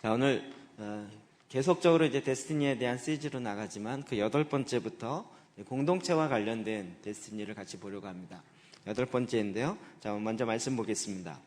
자, 오늘 계속적으로 이제 데스티니에 대한 시리즈로 나가지만 그 8번째부터 공동체와 관련된 데스티니를 같이 보려고 합니다. 8번째인데요. 자, 먼저 말씀 보겠습니다.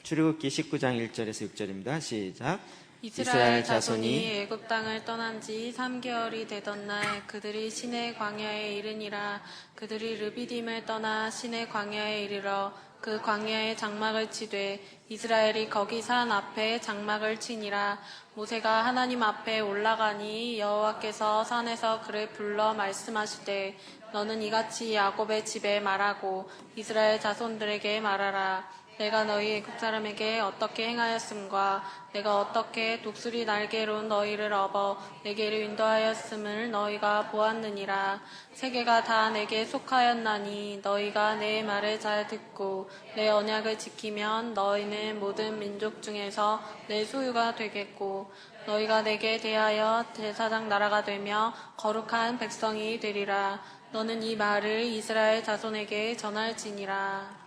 출애굽기 19장 1절에서 6절입니다. 시작. 이스라엘 자손이 애굽 땅을 떠난 지 3개월이 되던 날 그들이 시내 광야에 이르니라. 그들이 르비딤을 떠나 시내 광야에 이르러 그 광야에 장막을 치되 이스라엘이 거기 산 앞에 장막을 치니라. 모세가 하나님 앞에 올라가니 여호와께서 산에서 그를 불러 말씀하시되 너는 이같이 야곱의 집에 말하고 이스라엘 자손들에게 말하라. 내가 너희 애굽 사람에게 어떻게 행하였음과 내가 어떻게 독수리 날개로 너희를 업어 내게로 인도하였음을 너희가 보았느니라. 세계가 다 내게 속하였나니 너희가 내 말을 잘 듣고 내 언약을 지키면 너희는 모든 민족 중에서 내 소유가 되겠고 너희가 내게 대하여 제사장 나라가 되며 거룩한 백성이 되리라. 너는 이 말을 이스라엘 자손에게 전할지니라.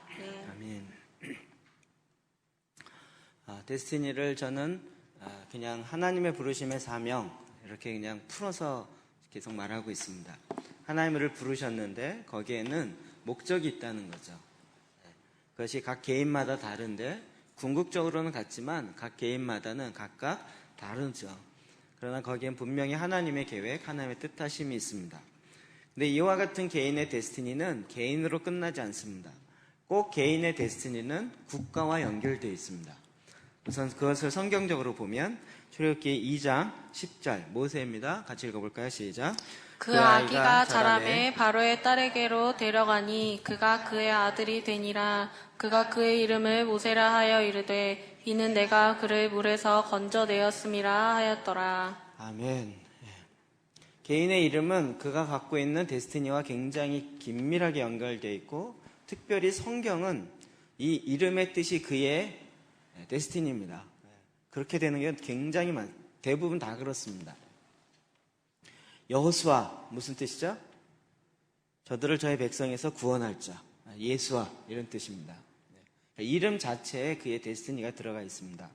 아멘. 데스티니를 저는 그냥 하나님의 부르심의 사명 이렇게 그냥 풀어서 계속 말하고 있습니다. 하나님을 부르셨는데 거기에는 목적이 있다는 거죠. 그것이 각 개인마다 다른데 궁극적으로는 같지만 각 개인마다는 각각 다르죠. 그러나 거기엔 분명히 하나님의 계획, 하나님의 뜻하심이 있습니다. 근데 이와 같은 개인의 데스티니는 개인으로 끝나지 않습니다. 꼭 개인의 데스티니는 국가와 연결되어 있습니다. 우선 그것을 성경적으로 보면 출애굽기 2장 10절 모세입니다. 같이 읽어볼까요? 시작. 그 아기가 자라매 바로의 딸에게로 데려가니 그가 그의 아들이 되니라. 그가 그의 이름을 모세라 하여 이르되 이는 내가 그를 물에서 건져내었음이라 하였더라. 아멘. 개인의 이름은 그가 갖고 있는 데스티니와 굉장히 긴밀하게 연결되어 있고 특별히 성경은 이 이름의 뜻이 그의 데스티니입니다. 그렇게 되는 게 굉장히 대부분 다 그렇습니다. 여호수아 무슨 뜻이죠? 저들을 저의 백성에서 구원할 자. 예수와 이런 뜻입니다. 이름 자체에 그의 데스티니가 들어가 있습니다.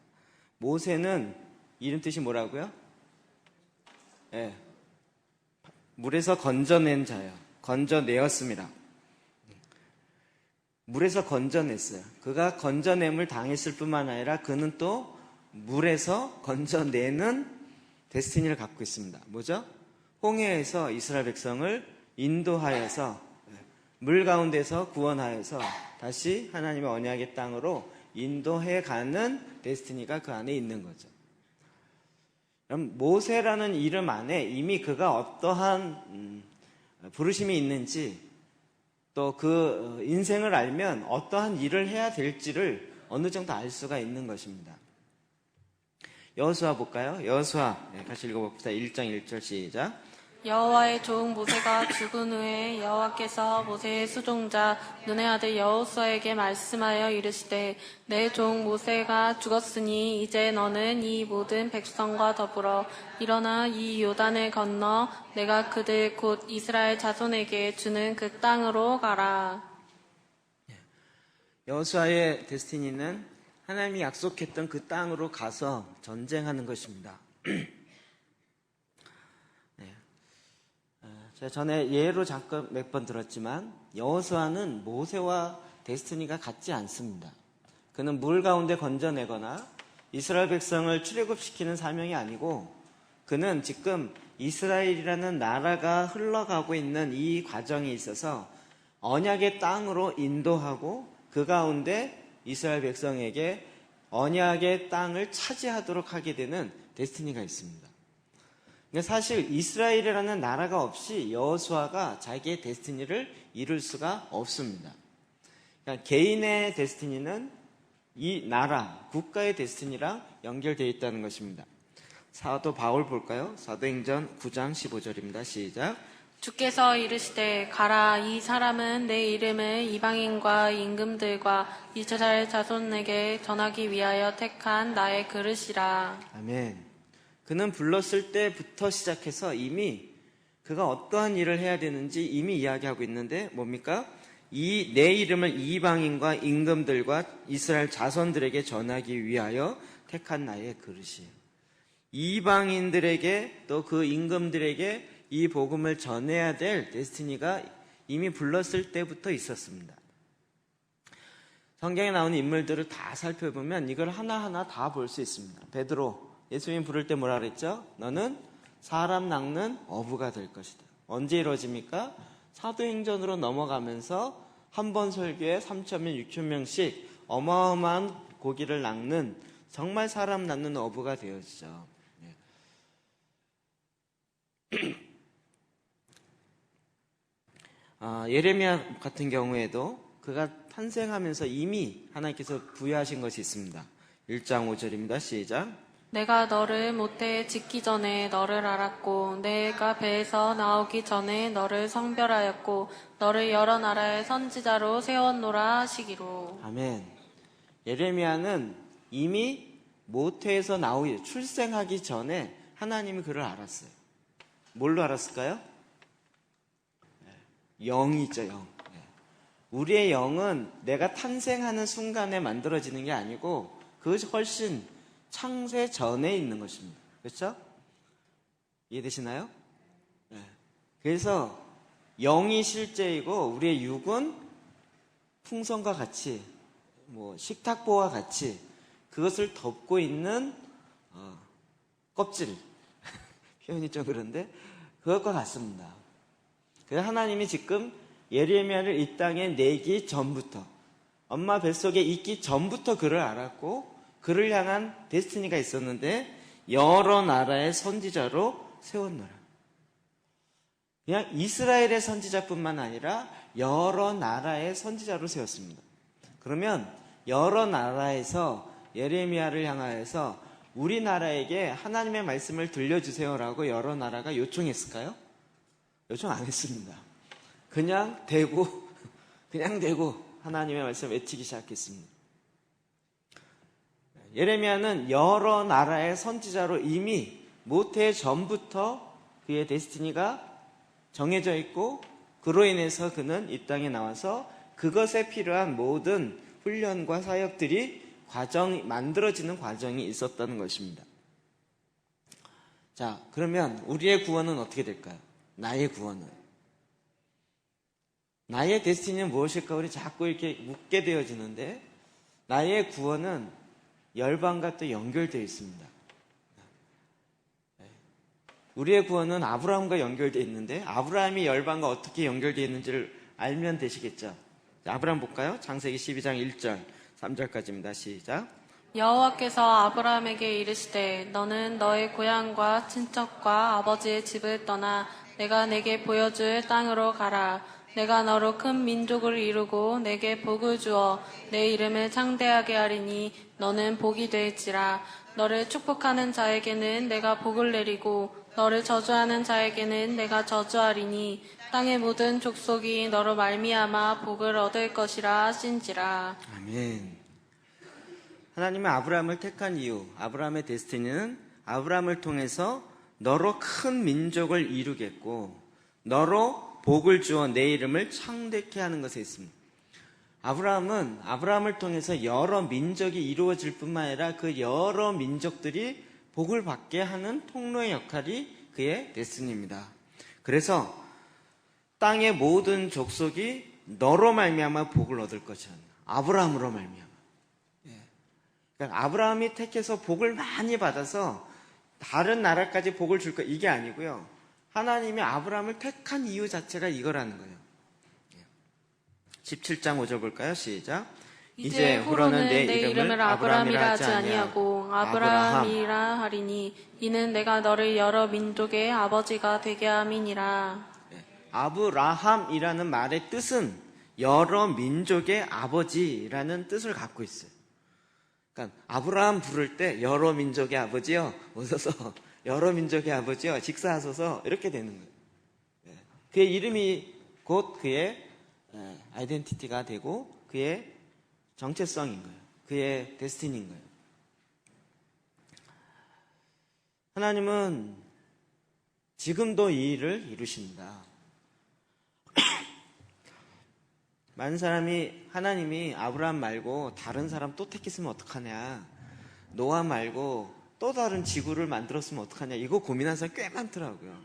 모세는 이름 뜻이 뭐라고요? 물에서 건져낸 자요. 건져내었습니다. 물에서 건져냈어요. 그가 건져냄을 당했을 뿐만 아니라 그는 또 물에서 건져내는 데스티니를 갖고 있습니다. 뭐죠? 홍해에서 이스라엘 백성을 인도하여서 물 가운데서 구원하여서 다시 하나님의 언약의 땅으로 인도해가는 데스티니가 그 안에 있는 거죠. 그럼 모세라는 이름 안에 이미 그가 어떠한 부르심이 있는지 또 그 인생을 알면 어떠한 일을 해야 될지를 어느 정도 알 수가 있는 것입니다. 여호수아 볼까요? 여호수아 같이 읽어봅시다. 1장 1절 시작. 여호와의 종 모세가 죽은 후에 여호와께서 모세의 수종자 눈의 아들 여호수아에게 말씀하여 이르시되 내 종 모세가 죽었으니 이제 너는 이 모든 백성과 더불어 일어나 이 요단을 건너 내가 그들 곧 이스라엘 자손에게 주는 그 땅으로 가라. 여호수아의 데스티니는 하나님이 약속했던 그 땅으로 가서 전쟁하는 것입니다. 제가 전에 예로 잠깐 몇 번 들었지만 여호수아는 모세와 데스티니가 같지 않습니다. 그는 물 가운데 건져내거나 이스라엘 백성을 출애굽시키는 사명이 아니고 그는 지금 이스라엘이라는 나라가 흘러가고 있는 이 과정에 있어서 언약의 땅으로 인도하고 그 가운데 이스라엘 백성에게 언약의 땅을 차지하도록 하게 되는 데스티니가 있습니다. 사실 이스라엘이라는 나라가 없이 여호수아가 자기의 데스티니를 이룰 수가 없습니다. 그러니까 개인의 데스티니는 이 나라, 국가의 데스티니랑 연결되어 있다는 것입니다. 사도 바울 볼까요? 사도행전 9장 15절입니다. 시작. 주께서 이르시되 가라. 이 사람은 내 이름을 이방인과 임금들과 이스라엘 자손에게 전하기 위하여 택한 나의 그릇이라. 아멘. 그는 불렀을 때부터 시작해서 이미 그가 어떠한 일을 해야 되는지 이미 이야기하고 있는데 뭡니까? 내 이름을 이방인과 임금들과 이스라엘 자손들에게 전하기 위하여 택한 나의 그릇이에요. 이방인들에게 또 그 임금들에게 이 복음을 전해야 될 데스티니가 이미 불렀을 때부터 있었습니다. 성경에 나오는 인물들을 다 살펴보면 이걸 하나하나 다 볼 수 있습니다. 베드로, 예수님 부를 때 뭐라 그랬죠? 너는 사람 낚는 어부가 될 것이다. 언제 이루어집니까? 사도행전으로 넘어가면서 한 번 설교에 3,000명, 6,000명씩 어마어마한 고기를 낚는 정말 사람 낚는 어부가 되었죠. 예레미야 같은 경우에도 그가 탄생하면서 이미 하나님께서 부여하신 것이 있습니다. 1장 5절입니다. 시작. 내가 너를 모태에 짓기 전에 너를 알았고 내가 배에서 나오기 전에 너를 성별하였고 너를 여러 나라의 선지자로 세웠노라 하시기로. 아멘. 예레미야는 이미 모태에서 나오기 출생하기 전에 하나님이 그를 알았어요. 뭘로 알았을까요? 영이죠, 영. 우리의 영은 내가 탄생하는 순간에 만들어지는 게 아니고 그것이 훨씬 창세 전에 있는 것입니다. 그렇죠? 이해되시나요? 그래서 영이 실제이고 우리의 육은 풍선과 같이 식탁보와 같이 그것을 덮고 있는 껍질 표현이 좀 그런데 그것과 같습니다. 그래서 하나님이 지금 예레미야를 이 땅에 내기 전부터 엄마 뱃속에 있기 전부터 그를 알았고 그를 향한 데스티니가 있었는데 여러 나라의 선지자로 세웠노라. 그냥 이스라엘의 선지자뿐만 아니라 여러 나라의 선지자로 세웠습니다. 그러면 여러 나라에서 예레미야를 향하여서 우리나라에게 하나님의 말씀을 들려주세요라고 여러 나라가 요청했을까요? 요청 안 했습니다. 그냥 대고 하나님의 말씀을 외치기 시작했습니다. 예레미야는 여러 나라의 선지자로 이미 모태 전부터 그의 데스티니가 정해져 있고 그로 인해서 그는 이 땅에 나와서 그것에 필요한 모든 훈련과 사역들이 만들어지는 과정이 있었다는 것입니다. 자, 그러면 우리의 구원은 어떻게 될까요? 나의 구원은. 나의 데스티니는 무엇일까? 우리 자꾸 이렇게 묻게 되어지는데 나의 구원은 열방과 또 연결되어 있습니다. 우리의 구원은 아브라함과 연결되어 있는데 아브라함이 열방과 어떻게 연결되어 있는지를 알면 되시겠죠? 자, 아브라함 볼까요? 창세기 12장 1절 3절까지입니다. 시작. 여호와께서 아브라함에게 이르시되 너는 너의 고향과 친척과 아버지의 집을 떠나 내가 내게 보여줄 땅으로 가라. 내가 너로 큰 민족을 이루고 내게 복을 주어 내 이름을 창대하게 하리니 너는 복이 될지라. 너를 축복하는 자에게는 내가 복을 내리고 너를 저주하는 자에게는 내가 저주하리니 땅의 모든 족속이 너로 말미암아 복을 얻을 것이라 하신지라. 아멘. 하나님은 아브라함을 택한 이유, 아브라함의 데스티니는 아브라함을 통해서 너로 큰 민족을 이루겠고 너로 복을 주어 내 이름을 창대케 하는 것에 있습니다. 아브라함은 아브라함을 통해서 여러 민족이 이루어질 뿐만 아니라 그 여러 민족들이 복을 받게 하는 통로의 역할이 그의 데스티니입니다. 그래서 땅의 모든 족속이 너로 말미암아 복을 얻을 것이라. 아브라함으로 말미암아. 그러니까 아브라함이 택해서 복을 많이 받아서 다른 나라까지 복을 줄 것 이게 아니고요. 하나님이 아브라함을 택한 이유 자체가 이거라는 거예요. 17장 5절 볼까요? 시작. 이제 후로는 내 이름을 아브라함이라 하지 아니하고 아브라함이라 하리니 이는 내가 너를 여러 민족의 아버지가 되게 함이니라. 아브라함이라는 말의 뜻은 여러 민족의 아버지라는 뜻을 갖고 있어요. 그러니까 아브라함 부를 때 여러 민족의 아버지요. 웃어서 여러 민족의 아버지요. 직사하소서 이렇게 되는 거예요. 그의 이름이 곧 그의 아이덴티티가 되고 그의 정체성인 거예요. 그의 데스티니인 거예요. 하나님은 지금도 이 일을 이루십니다. 많은 사람이 하나님이 아브라함 말고 다른 사람 또 택했으면 어떡하냐, 노아 말고 또 다른 지구를 만들었으면 어떡하냐 이거 고민하는 사람이 꽤 많더라고요.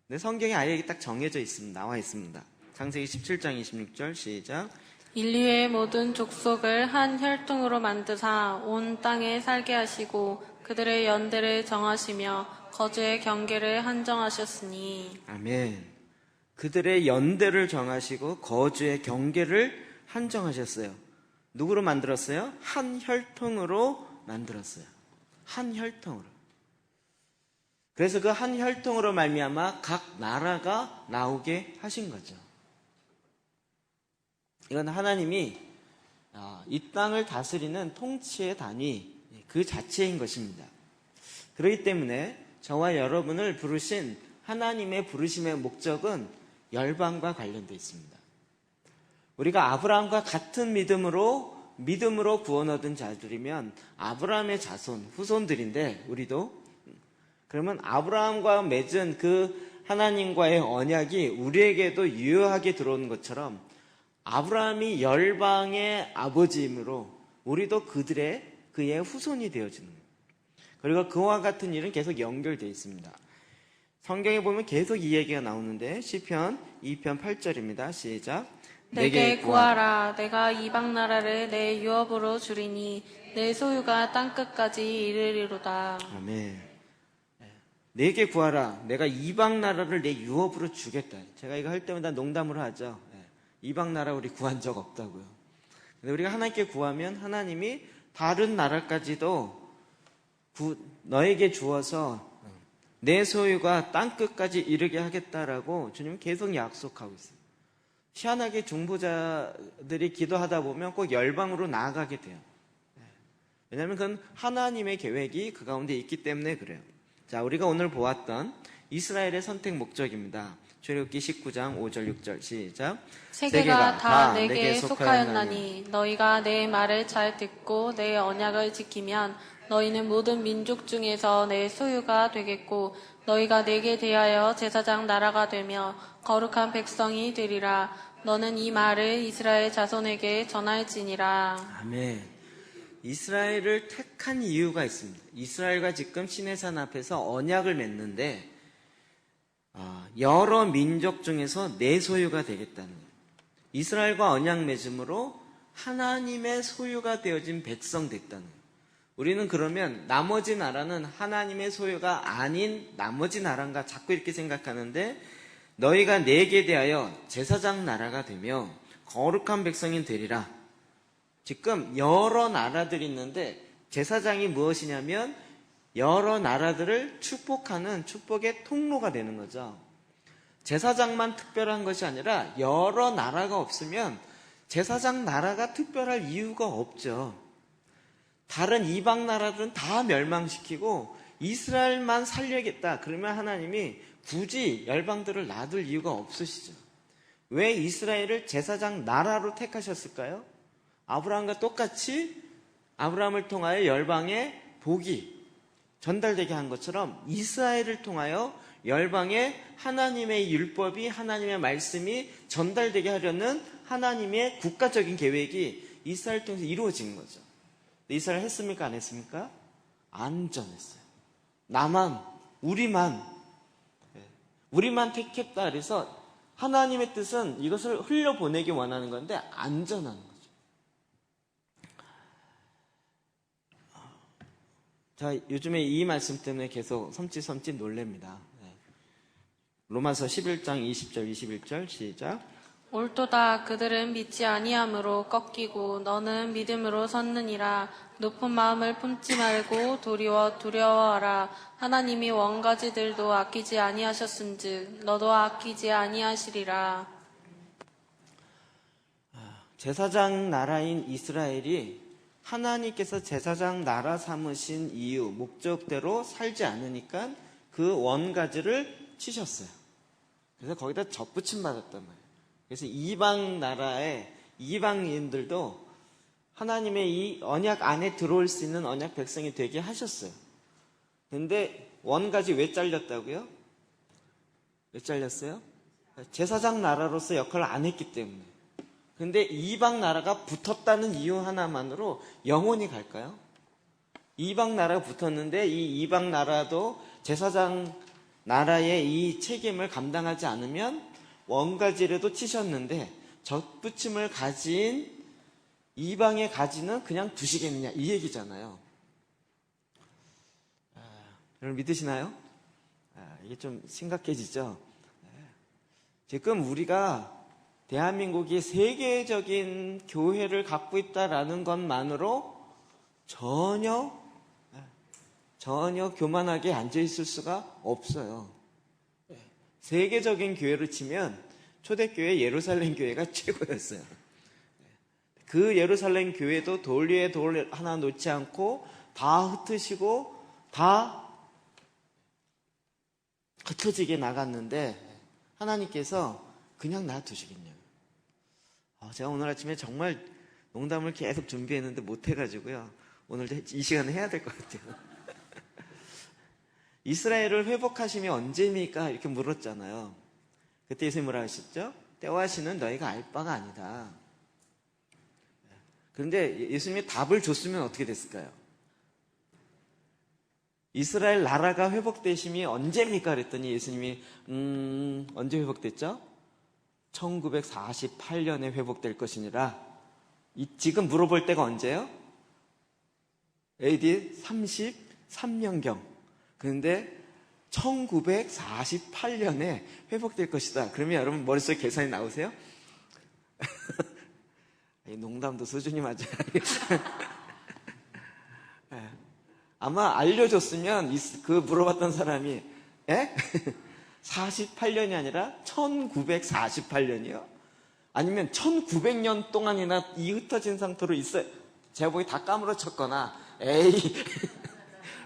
근데 성경에 아예 딱 정해져 있습니다. 나와 있습니다. 창세기 17장 26절 시작. 인류의 모든 족속을 한 혈통으로 만드사 온 땅에 살게 하시고 그들의 연대를 정하시며 거주의 경계를 한정하셨으니. 아멘. 그들의 연대를 정하시고 거주의 경계를 한정하셨어요. 누구로 만들었어요? 한 혈통으로 만들었어요. 한 혈통으로. 그래서 그 한 혈통으로 말미암아 각 나라가 나오게 하신 거죠. 이건 하나님이 이 땅을 다스리는 통치의 단위 그 자체인 것입니다. 그렇기 때문에 저와 여러분을 부르신 하나님의 부르심의 목적은 열방과 관련되어 있습니다. 우리가 아브라함과 같은 믿음으로 구원 얻은 자들이면 아브라함의 자손, 후손들인데 우리도 그러면 아브라함과 맺은 그 하나님과의 언약이 우리에게도 유효하게 들어오는 것처럼 아브라함이 열방의 아버지이므로 우리도 그의 후손이 되어지는 거예요. 그리고 그와 같은 일은 계속 연결되어 있습니다. 성경에 보면 계속 이 얘기가 나오는데 시편 2편 8절입니다. 시작. 내게 구하라. 내가 이방 나라를 내 유업으로 주리니 내 소유가 땅끝까지 이르리로다. 아멘. 내게 구하라. 내가 이방 나라를 내 유업으로 주겠다. 제가 이거 할 때마다 농담으로 하죠. 이방 나라 우리 구한 적 없다고요. 근데 우리가 하나님께 구하면 하나님이 다른 나라까지도 너에게 주어서 내 소유가 땅끝까지 이르게 하겠다라고 주님은 계속 약속하고 있어요. 희한하게 중보자들이 기도하다 보면 꼭 열방으로 나아가게 돼요. 왜냐하면 그건 하나님의 계획이 그 가운데 있기 때문에 그래요. 자, 우리가 오늘 보았던 이스라엘의 선택 목적입니다. 출애굽기 19장 5절 6절 시작. 세계가 다 내게 속하였나니 너희가 내 말을 잘 듣고 내 언약을 지키면 너희는 모든 민족 중에서 내 소유가 되겠고 너희가 내게 대하여 제사장 나라가 되며 거룩한 백성이 되리라. 너는 이 말을 이스라엘 자손에게 전할지니라. 아멘. 이스라엘을 택한 이유가 있습니다. 이스라엘과 지금 시내산 앞에서 언약을 맺는데 여러 민족 중에서 내 소유가 되겠다는 거예요. 이스라엘과 언약 맺음으로 하나님의 소유가 되어진 백성 됐다는 거예요. 우리는 그러면 나머지 나라는 하나님의 소유가 아닌 나머지 나라인가 자꾸 이렇게 생각하는데 너희가 내게 대하여 제사장 나라가 되며 거룩한 백성이 되리라. 지금 여러 나라들이 있는데 제사장이 무엇이냐면 여러 나라들을 축복하는 축복의 통로가 되는 거죠. 제사장만 특별한 것이 아니라 여러 나라가 없으면 제사장 나라가 특별할 이유가 없죠. 다른 이방 나라들은 다 멸망시키고 이스라엘만 살려야겠다. 그러면 하나님이 굳이 열방들을 놔둘 이유가 없으시죠. 왜 이스라엘을 제사장 나라로 택하셨을까요? 아브라함과 똑같이 아브라함을 통하여 열방의 복이 전달되게 한 것처럼 이스라엘을 통하여 열방의 하나님의 율법이 하나님의 말씀이 전달되게 하려는 하나님의 국가적인 계획이 이스라엘을 통해서 이루어진 거죠. 이스라엘 했습니까? 안 했습니까? 안 전했어요. 나만, 우리만 택했다. 그래서 하나님의 뜻은 이것을 흘려보내기 원하는 건데 안 전하는 거죠. 자, 요즘에 이 말씀 때문에 계속 섬찟 놀랍니다. 로마서 11장 20절 21절 시작. 옳도다. 그들은 믿지 아니함으로 꺾이고 너는 믿음으로 섰느니라. 높은 마음을 품지 말고 도리어 두려워하라. 하나님이 원가지들도 아끼지 아니하셨은즉 너도 아끼지 아니하시리라. 제사장 나라인 이스라엘이 하나님께서 제사장 나라 삼으신 이유, 목적대로 살지 않으니까 그 원가지를 치셨어요. 그래서 거기다 접붙임 받았단 말이에요. 그래서 이방 나라의 이방인들도 하나님의 이 언약 안에 들어올 수 있는 언약 백성이 되게 하셨어요. 근데 원가지 왜 잘렸다고요? 왜 잘렸어요? 제사장 나라로서 역할을 안 했기 때문에. 근데 이방 나라가 붙었다는 이유 하나만으로 영원히 갈까요? 이방 나라가 붙었는데 이 이방 나라도 제사장 나라의 이 책임을 감당하지 않으면 원가지라도 치셨는데 젖붙임을 가진 이방의 가지는 그냥 두시겠느냐 이 얘기잖아요. 여러분 믿으시나요? 이게 좀 심각해지죠. 지금 우리가 대한민국이 세계적인 교회를 갖고 있다라는 것만으로 전혀 교만하게 앉아있을 수가 없어요. 세계적인 교회를 치면 초대교회 예루살렘 교회가 최고였어요. 그 예루살렘 교회도 돌 위에 돌 하나 놓지 않고 다 흩으시고 다 흩어지게 나갔는데 하나님께서 그냥 놔두시겠냐고. 제가 오늘 아침에 정말 농담을 계속 준비했는데 못해가지고요. 오늘 이 시간에 해야 될 것 같아요. 이스라엘을 회복하심이 언제입니까? 이렇게 물었잖아요. 그때 예수님이 뭐라 하셨죠? 때와 시는 너희가 알 바가 아니다. 그런데 예수님이 답을 줬으면 어떻게 됐을까요? 이스라엘 나라가 회복되심이 언제입니까? 그랬더니 예수님이 언제 회복됐죠? 1948년에 회복될 것이니라. 지금 물어볼 때가 언제예요? AD 33년경. 그런데 1948년에 회복될 것이다. 그러면 여러분 머릿속에 계산이 나오세요? 농담도 수준이 맞아요. 아마 알려줬으면 그 물어봤던 사람이 48년이 아니라 1948년이요? 아니면 1900년 동안이나 이 흩어진 상태로 있어요. 제가 보기 다 까무러쳤거나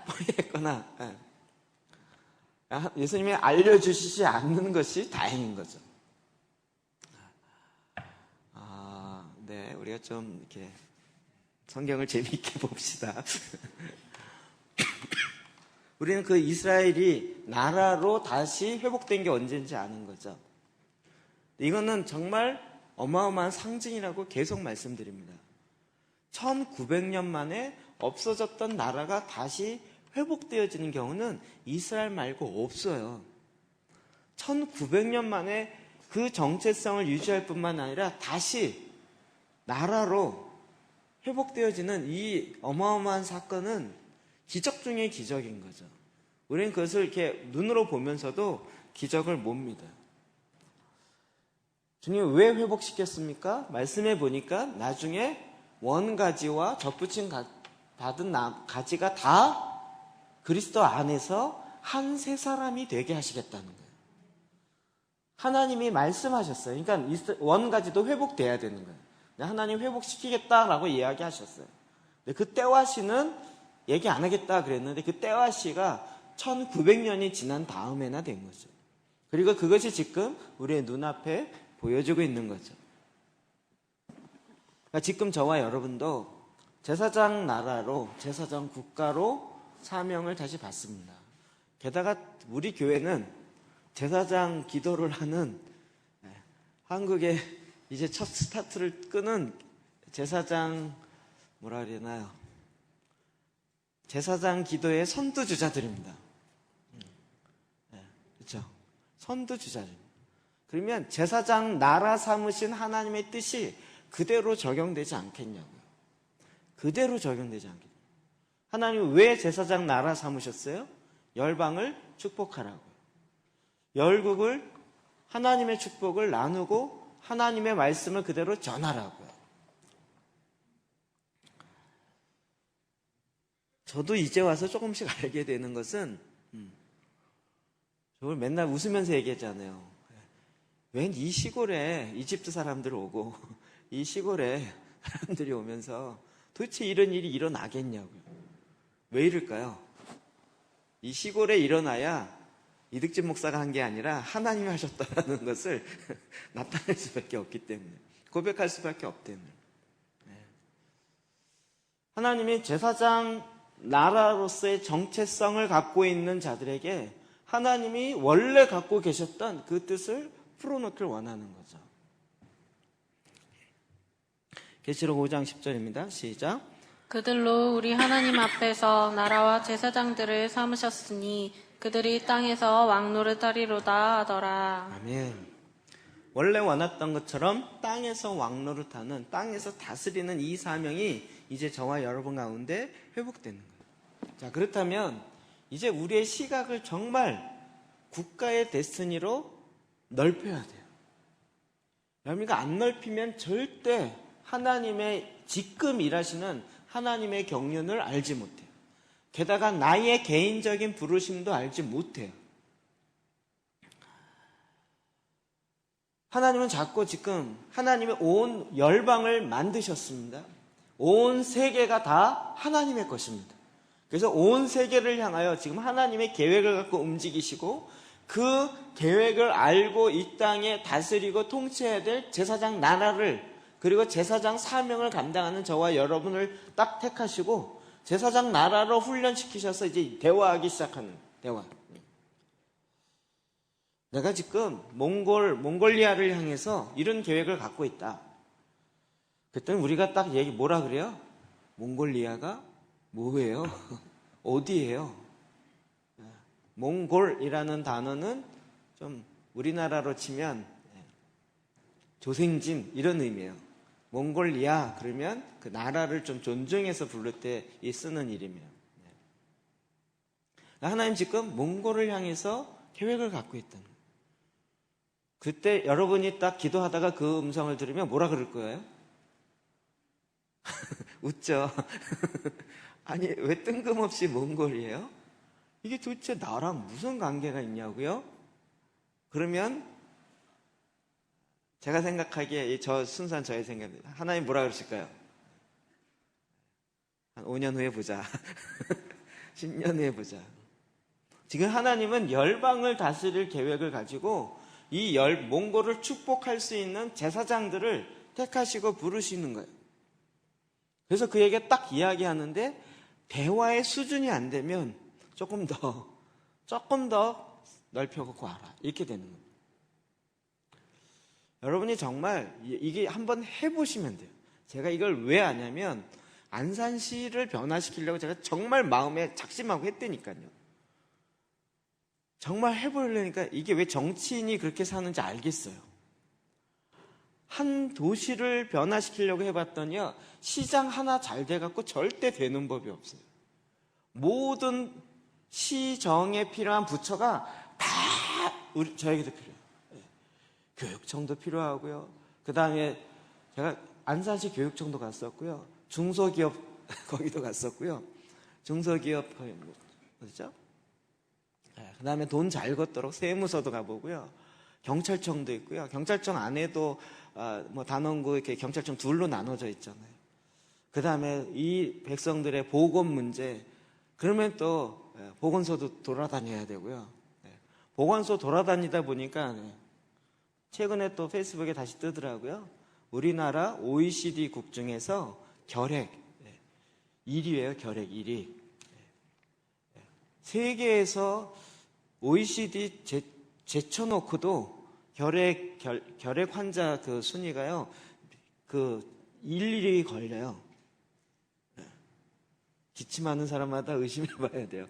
포기했거나 예수님이 알려주시지 않는 것이 다행인 거죠. 네, 우리가 좀 이렇게 성경을 재미있게 봅시다. 우리는 그 이스라엘이 나라로 다시 회복된 게 언제인지 아는 거죠. 이거는 정말 어마어마한 상징이라고 계속 말씀드립니다. 1900년 만에 없어졌던 나라가 다시 회복되어지는 경우는 이스라엘 말고 없어요. 1900년 만에 그 정체성을 유지할 뿐만 아니라 다시 나라로 회복되어지는 이 어마어마한 사건은 기적 중의 기적인 거죠. 우리는 그것을 이렇게 눈으로 보면서도 기적을 못 믿어요. 주님 왜 회복시켰습니까? 말씀해 보니까 나중에 원가지와 덧붙임 받은 가지가 다 그리스도 안에서 한 세 사람이 되게 하시겠다는 거예요. 하나님이 말씀하셨어요. 그러니까 원가지도 회복돼야 되는 거예요. 하나님 회복시키겠다라고 이야기하셨어요. 근데 그 때와 시는 얘기 안 하겠다 그랬는데 그 때와 시가 1900년이 지난 다음에나 된 거죠. 그리고 그것이 지금 우리의 눈앞에 보여주고 있는 거죠. 그러니까 지금 저와 여러분도 제사장 나라로, 제사장 국가로 사명을 다시 받습니다. 게다가 우리 교회는 제사장 기도를 하는 한국의 이제 첫 스타트를 끄는 제사장 뭐라 그래야 되나요? 제사장 기도의 선두주자들입니다. 그렇죠? 선두주자들입니다. 그러면 제사장 나라 삼으신 하나님의 뜻이 그대로 적용되지 않겠냐고요. 그대로 적용되지 않겠냐고요. 하나님은 왜 제사장 나라 삼으셨어요? 열방을 축복하라고요. 열국을 하나님의 축복을 나누고 하나님의 말씀을 그대로 전하라고요. 저도 이제 와서 조금씩 알게 되는 것은 저걸 맨날 웃으면서 얘기했잖아요. 웬 이 시골에 이집트 사람들 오고 이 시골에 사람들이 오면서 도대체 이런 일이 일어나겠냐고요. 왜 이럴까요? 이 시골에 일어나야 이득진 목사가 한 게 아니라 하나님이 하셨다는 것을 나타낼 수밖에 없기 때문에, 고백할 수밖에 없기 때문에. 하나님이 제사장 나라로서의 정체성을 갖고 있는 자들에게 하나님이 원래 갖고 계셨던 그 뜻을 풀어놓기를 원하는 거죠. 계시록 5장 10절입니다. 시작. 그들로 우리 하나님 앞에서 나라와 제사장들을 삼으셨으니 그들이 땅에서 왕노릇하리로다 하더라. 아멘. 원래 원했던 것처럼 땅에서 왕노릇하는, 땅에서 다스리는 이 사명이 이제 저와 여러분 가운데 회복되는 거예요. 자, 그렇다면 이제 우리의 시각을 정말 국가의 데스티니로 넓혀야 돼요. 여러분이 안 넓히면 절대 하나님의 지금 일하시는 하나님의 경륜을 알지 못해요. 게다가 나의 개인적인 부르심도 알지 못해요. 하나님은 자꾸 지금 하나님의 온 열방을 만드셨습니다. 온 세계가 다 하나님의 것입니다. 그래서 온 세계를 향하여 지금 하나님의 계획을 갖고 움직이시고 그 계획을 알고 이 땅에 다스리고 통치해야 될 제사장 나라를, 그리고 제사장 사명을 감당하는 저와 여러분을 딱 택하시고 제사장 나라로 훈련시키셔서 이제 대화하기 시작하는 대화. 내가 지금 몽골리아를 향해서 이런 계획을 갖고 있다. 그랬더니 우리가 딱 뭐라 그래요? 몽골리아가 뭐예요? 어디예요? 몽골이라는 단어는 좀 우리나라로 치면 조생진 이런 의미예요. 몽골리아 그러면 그 나라를 좀 존중해서 부를 때 쓰는 이름이에요. 하나님 지금 몽골을 향해서 계획을 갖고 있다는 거예요. 그때 여러분이 딱 기도하다가 그 음성을 들으면 뭐라 그럴 거예요? 웃죠? 아니, 왜 뜬금없이 몽골이에요? 이게 도대체 나랑 무슨 관계가 있냐고요? 그러면 제가 생각하기에 저 순수한 저의 생각입니다. 하나님 뭐라 그러실까요? 한 5년 후에 보자. 10년 후에 보자. 지금 하나님은 열방을 다스릴 계획을 가지고 이 몽골을 축복할 수 있는 제사장들을 택하시고 부르시는 거예요. 그래서 그에게 딱 이야기하는데 대화의 수준이 안 되면 조금 더 넓혀갖고 와라. 이렇게 되는 거예요. 여러분이 정말 이게 한번 해보시면 돼요. 제가 이걸 왜 하냐면 안산시를 변화시키려고 제가 정말 마음에 작심하고 했다니까요. 정말 해보려니까 이게 왜 정치인이 그렇게 사는지 알겠어요. 한 도시를 변화시키려고 해봤더니요, 시장 하나 잘 돼갖고 절대 되는 법이 없어요. 모든 시정에 필요한 부처가 다 저에게도 필요해요. 교육청도 필요하고요. 그 다음에 제가 안산시 교육청도 갔었고요. 중소기업 거기도 갔었고요. 중소기업 거기 어디죠? 그 다음에 돈 잘 걷도록 세무서도 가보고요. 경찰청도 있고요. 경찰청 안에도 단원구 이렇게 경찰청 둘로 나눠져 있잖아요. 그 다음에 이 백성들의 보건 문제, 그러면 또 보건소도 돌아다녀야 되고요. 보건소 돌아다니다 보니까 최근에 또 페이스북에 다시 뜨더라고요. 우리나라 OECD 국 중에서 결핵 1위예요. 결핵 1위. 세계에서 OECD 제쳐놓고도 결핵 환자 그 순위가요, 그 일일이 걸려요. 기침하는 사람마다 의심해봐야 돼요.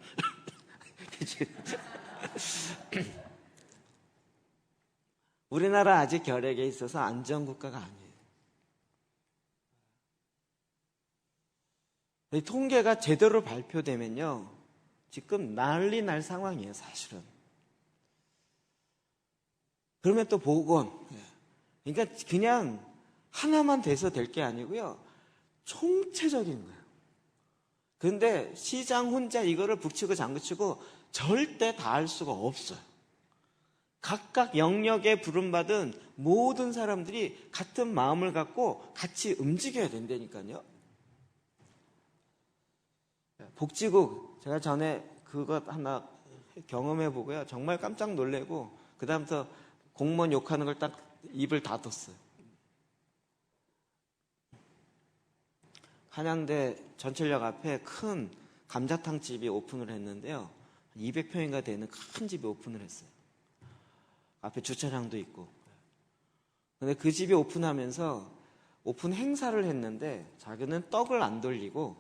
우리나라 아직 결핵에 있어서 안전국가가 아니에요. 이 통계가 제대로 발표되면요, 지금 난리 날 상황이에요, 사실은. 그러면 또 보건. 그러니까 그냥 하나만 돼서 될 게 아니고요, 총체적인 거예요. 그런데 시장 혼자 이거를 북치고 장구치고 절대 다 할 수가 없어요. 각각 영역에 부름받은 모든 사람들이 같은 마음을 갖고 같이 움직여야 된다니까요. 복지국, 제가 전에 그것 하나 경험해 보고요, 정말 깜짝 놀래고 그 다음부터 공무원 욕하는 걸 딱 입을 닫았어요. 한양대 전철역 앞에 큰 감자탕 집이 오픈을 했는데요, 200평인가 되는 큰 집이 오픈을 했어요. 앞에 주차장도 있고. 근데 그 집이 오픈하면서 오픈 행사를 했는데 자기는 떡을 안 돌리고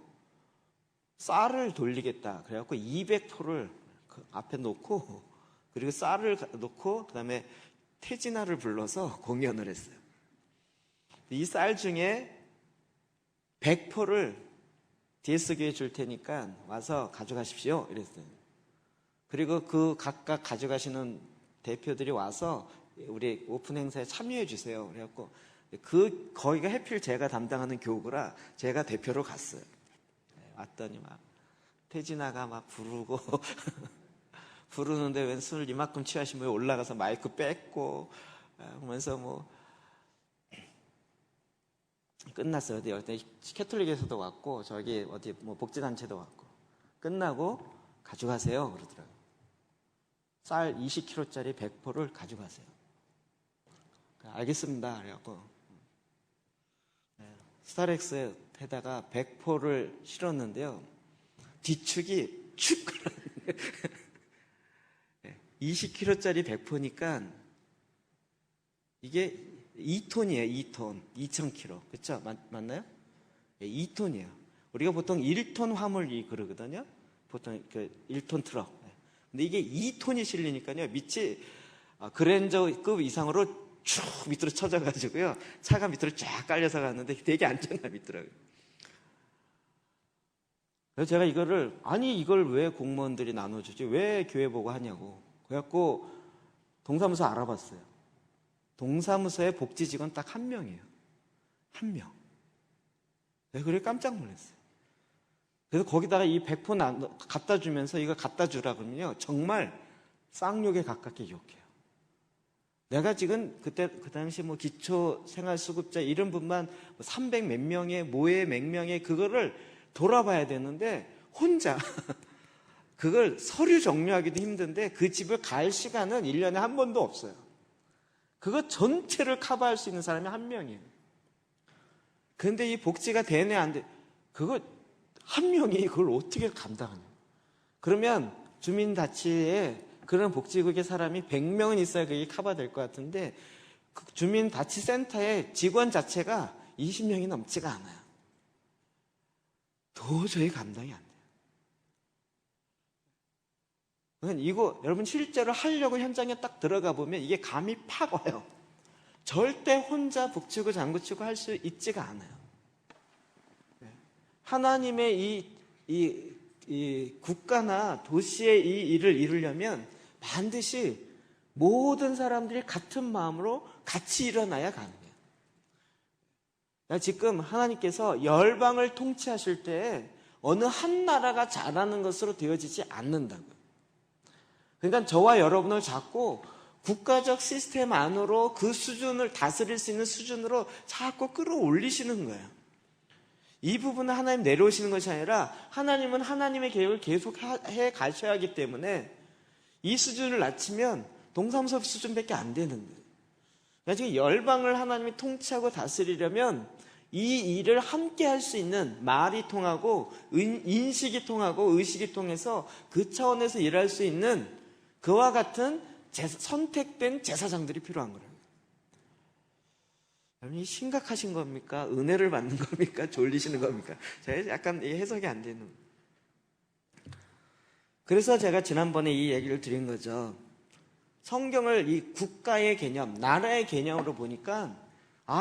쌀을 돌리겠다. 그래갖고 200포를 그 앞에 놓고, 그리고 쌀을 놓고, 그 다음에 태진아를 불러서 공연을 했어요. 이 쌀 중에 100포를 DS교에 줄 테니까 와서 가져가십시오. 이랬어요. 그리고 그 각각 가져가시는 대표들이 와서 우리 오픈 행사에 참여해 주세요. 그래갖고 거기가 해필 제가 담당하는 교구라 제가 대표로 갔어요. 왔더니 막 태진아가 막 부르고 부르는데 웬 술을 이만큼 취하신 분이 올라가서 마이크 뺏고 하면서 뭐 끝났어요. 어디 캐톨릭에서도 왔고 저기 어디 뭐 복지단체도 왔고 끝나고 가져가세요 그러더라고요. 쌀 20kg짜리 100포를 가져가세요. 알겠습니다. 그래갖고 스타렉스에다가 100포를 실었는데요. 뒤축이 축 20kg짜리 100포니까 이게 2톤이에요. 2톤. 2000kg. 그렇죠? 맞나요? 2톤이에요. 우리가 보통 1톤 화물이 그러거든요. 보통 그 1톤 트럭. 근데 이게 2톤이 실리니까요. 밑이 그랜저급 이상으로 쭉 밑으로 쳐져가지고요. 차가 밑으로 쫙 깔려서 갔는데 되게 안정감이 있더라고요. 그래서 제가 이걸 왜 공무원들이 나눠주지? 왜 교회 보고 하냐고. 그래갖고 동사무소 알아봤어요. 동사무소에 복지 직원 딱 1명이에요. 1명. 그래 깜짝 놀랐어요. 그래서 거기다가 이 100포 갖다 주면서 이거 갖다 주라 그러면요. 정말 쌍욕에 가깝게 욕해요. 내가 지금 그 당시 뭐 기초생활수급자 이런 분만 300 몇 명의 모에 몇 명의 그거를 돌아봐야 되는데 혼자 그걸 서류 정리하기도 힘든데 그 집을 갈 시간은 1년에 한 번도 없어요. 그거 전체를 커버할 수 있는 사람이 1명이에요. 그런데 이 복지가 되네 안 돼. 그거 1명이 그걸 어떻게 감당하냐. 그러면 주민자치에 그런 복지국의 사람이 100명은 있어야 그게 커버될 것 같은데 그 주민자치센터의 직원 자체가 20명이 넘지가 않아요. 도저히 감당이 안 돼요. 그러니까 이거 여러분 실제로 하려고 현장에 딱 들어가 보면 이게 감이 팍 와요. 절대 혼자 북치고 장구치고 할 수 있지가 않아요. 하나님의 이 국가나 도시의 이 일을 이루려면 반드시 모든 사람들이 같은 마음으로 같이 일어나야 가능해요. 지금 하나님께서 열방을 통치하실 때 어느 한 나라가 잘하는 것으로 되어지지 않는다고요. 그러니까 저와 여러분을 자꾸 국가적 시스템 안으로 그 수준을 다스릴 수 있는 수준으로 자꾸 끌어올리시는 거예요. 이 부분은 하나님 내려오시는 것이 아니라 하나님은 하나님의 계획을 계속 해 가셔야 하기 때문에 이 수준을 낮추면 동사무소 수준밖에 안 되는 거예요. 그러니까 지금 열방을 하나님이 통치하고 다스리려면 이 일을 함께 할 수 있는 말이 통하고 인식이 통하고 의식이 통해서 그 차원에서 일할 수 있는 그와 같은 선택된 제사장들이 필요한 거예요. 여러분이 심각하신 겁니까? 은혜를 받는 겁니까? 졸리시는 겁니까? 제가 약간 해석이 안 되는. 그래서 제가 지난번에 이 얘기를 드린 거죠. 성경을 이 국가의 개념, 나라의 개념으로 보니까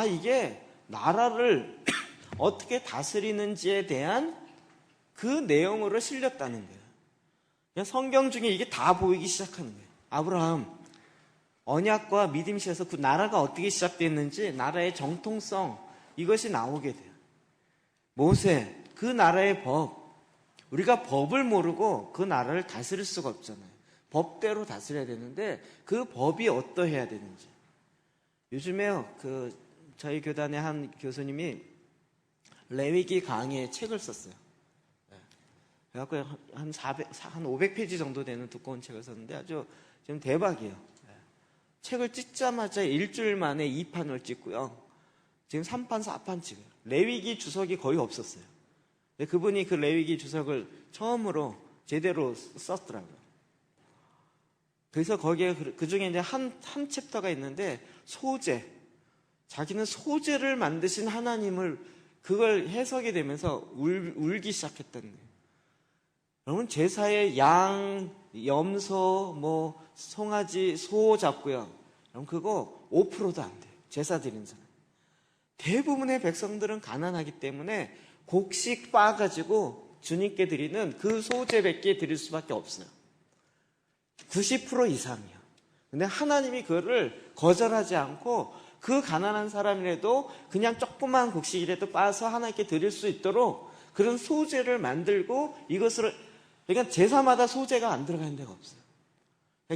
이게 나라를 어떻게 다스리는지에 대한 그 내용으로 실렸다는 거예요. 그냥 성경 중에 이게 다 보이기 시작하는 거예요. 아브라함, 언약과 믿음이 시작해서 그 나라가 어떻게 시작됐는지 나라의 정통성 이것이 나오게 돼요. 모세, 그 나라의 법. 우리가 법을 모르고 그 나라를 다스릴 수가 없잖아요. 법대로 다스려야 되는데 그 법이 어떠해야 되는지. 요즘에요, 저희 교단의 한 교수님이 레위기 강의에 책을 썼어요. 그래갖고 한 500페이지 정도 되는 두꺼운 책을 썼는데 아주 지금 대박이에요. 책을 찢자마자 일주일 만에 2판을 찍고요. 지금 3판, 4판 찍어요. 레위기 주석이 거의 없었어요. 그분이 그 레위기 주석을 처음으로 제대로 썼더라고요. 그래서 거기에 그 중에 이제 한 챕터가 있는데 소재. 자기는 소재를 만드신 하나님을 그걸 해석이 되면서 울기 시작했다는 거예요. 여러분 제사에 양, 염소, 송아지, 소 잡고요. 여러분 그거 5%도 안 돼요. 제사 드리는 사람. 대부분의 백성들은 가난하기 때문에 곡식 빻아가지고 주님께 드리는 그 소재밖에 드릴 수밖에 없어요. 90% 이상이요. 근데 하나님이 그거를 거절하지 않고 그 가난한 사람이라도 그냥 조그만 곡식이라도 빻아서 하나님께 드릴 수 있도록 그런 소재를 만들고 이것을, 그러니까 제사마다 소재가 안 들어가는 데가 없어요.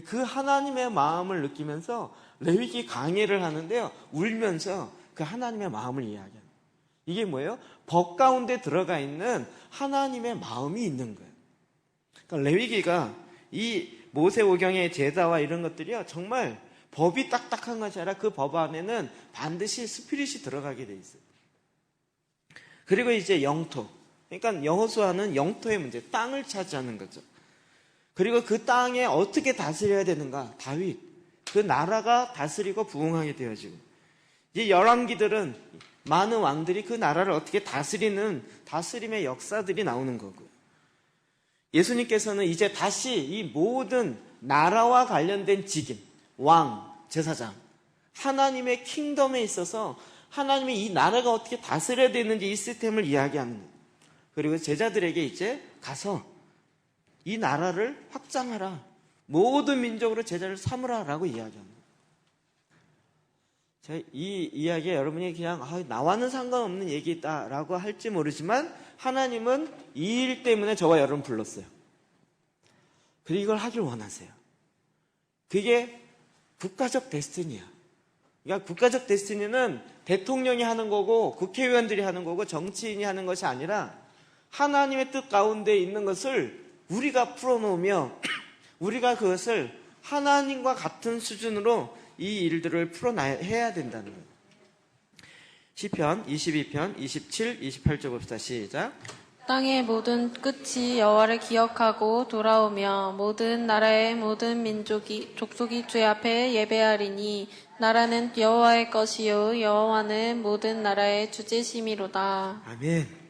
그 하나님의 마음을 느끼면서 레위기 강해를 하는데요. 울면서 그 하나님의 마음을 이야기합니다. 이게 뭐예요? 법 가운데 들어가 있는 하나님의 마음이 있는 거예요. 그러니까 레위기가 이 모세오경의 제사와 이런 것들이요. 정말 법이 딱딱한 것이 아니라 그 법 안에는 반드시 스피릿이 들어가게 돼 있어요. 그리고 이제 영토. 그러니까 여호수아는 영토의 문제, 땅을 차지하는 거죠. 그리고 그 땅에 어떻게 다스려야 되는가? 다윗. 그 나라가 다스리고 부흥하게 되어지고. 이제 열왕기들은 많은 왕들이 그 나라를 어떻게 다스리는 다스림의 역사들이 나오는 거고요. 예수님께서는 이제 다시 이 모든 나라와 관련된 직임, 왕, 제사장, 하나님의 킹덤에 있어서 하나님이 이 나라가 어떻게 다스려야 되는지 이 시스템을 이야기합니다. 그리고 제자들에게 이제 가서 이 나라를 확장하라. 모든 민족으로 제자를 삼으라라고 이야기합니다. 이 이야기가 여러분이 그냥 나와는 상관없는 얘기다라고 할지 모르지만 하나님은 이 일 때문에 저와 여러분 불렀어요. 그리고 이걸 하길 원하세요. 그게 국가적 데스티니야. 그러니까 국가적 데스티니는 대통령이 하는 거고 국회의원들이 하는 거고 정치인이 하는 것이 아니라 하나님의 뜻 가운데 있는 것을 우리가 풀어놓으며 우리가 그것을 하나님과 같은 수준으로 이 일들을 풀어내야 된다는 거예요. 시편 22편 27, 28절 봅시다. 시작. 땅의 모든 끝이 여호와를 기억하고 돌아오며 모든 나라의 모든 민족이 족속이 주의 앞에 예배하리니 나라는 여호와의 것이요 여호와는 모든 나라의 주제심이로다. 아멘.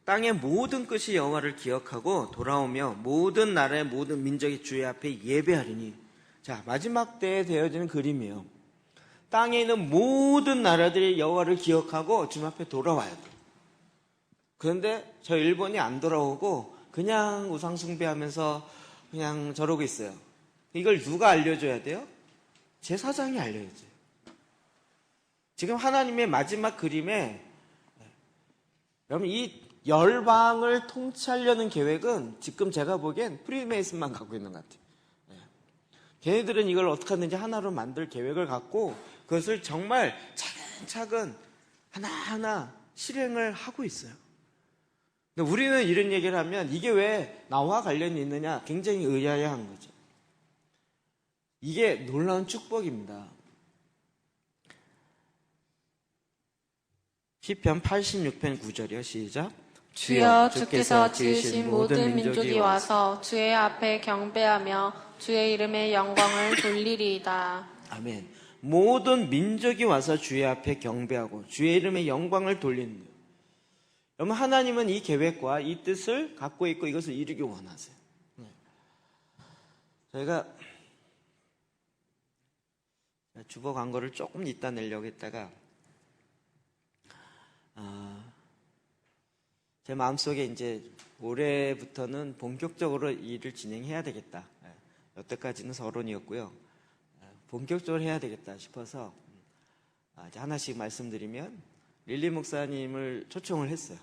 땅의 모든 끝이 여호와를 기억하고 돌아오며 모든 나라의 모든 민족이 주의 앞에 예배하리니. 자, 마지막 때에 되어지는 그림이에요. 땅에 있는 모든 나라들이 여호와를 기억하고 주님 앞에 돌아와야 돼요. 그런데 저 일본이 안 돌아오고 그냥 우상 숭배하면서 그냥 저러고 있어요. 이걸 누가 알려줘야 돼요? 제사장이 알려야죠. 지금 하나님의 마지막 그림에 여러분 이 열방을 통치하려는 계획은 지금 제가 보기엔 프리메이슨만 갖고 있는 것 같아요. 걔네들은 이걸 어떻게 하든지 하나로 만들 계획을 갖고 그것을 정말 차근차근 하나하나 실행을 하고 있어요. 근데 우리는 이런 얘기를 하면 이게 왜 나와 관련이 있느냐 굉장히 의아해한 거죠. 이게 놀라운 축복입니다. 시편 86편 9절이요. 시작. 주여 주께서 지으신 모든 민족이 와서 주의 앞에 경배하며 주의 이름의 영광을 돌리리이다. 아멘. 모든 민족이 와서 주의 앞에 경배하고 주의 이름의 영광을 돌리는 거예요. 여러분 하나님은 이 계획과 이 뜻을 갖고 있고 이것을 이루기 원하세요. 저희가 주보 광고를 조금 이따 내려고 했다가 제 마음속에 이제 올해부터는 본격적으로 일을 진행해야 되겠다. 여태까지는 서론이었고요. 본격적으로 해야 되겠다 싶어서 이제 하나씩 말씀드리면 릴리 목사님을 초청을 했어요.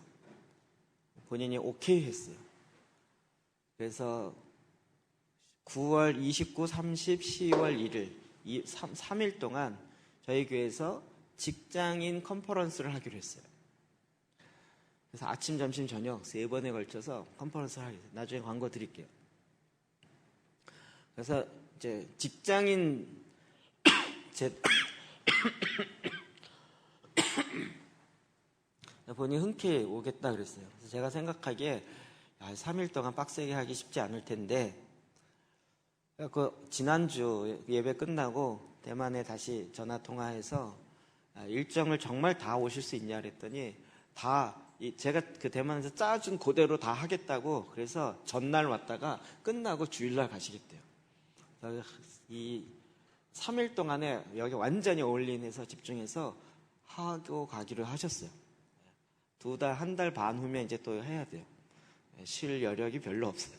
본인이 오케이 했어요. 그래서 9월 29, 30, 10월 1일 이 3일 동안 저희 교회에서 직장인 컨퍼런스를 하기로 했어요. 그래서 아침, 점심, 저녁 3번에 걸쳐서 컨퍼런스를 하게 됐어요. 나중에 광고 드릴게요. 그래서 이제 직장인 본인이 흔쾌히 오겠다 그랬어요. 그래서 제가 생각하기에 3일 동안 빡세게 하기 쉽지 않을 텐데 지난주 예배 끝나고 대만에 다시 전화 통화해서 일정을 정말 다 오실 수 있냐 그랬더니 다 제가 그 대만에서 짜준 그대로 다 하겠다고 그래서 전날 왔다가 끝나고 주일날 가시겠대요. 이 3일 동안에 여기 완전히 올인해서 집중해서 하고 가기로 하셨어요. 2달, 1달 반 후면 이제 또 해야 돼요. 쉴 여력이 별로 없어요.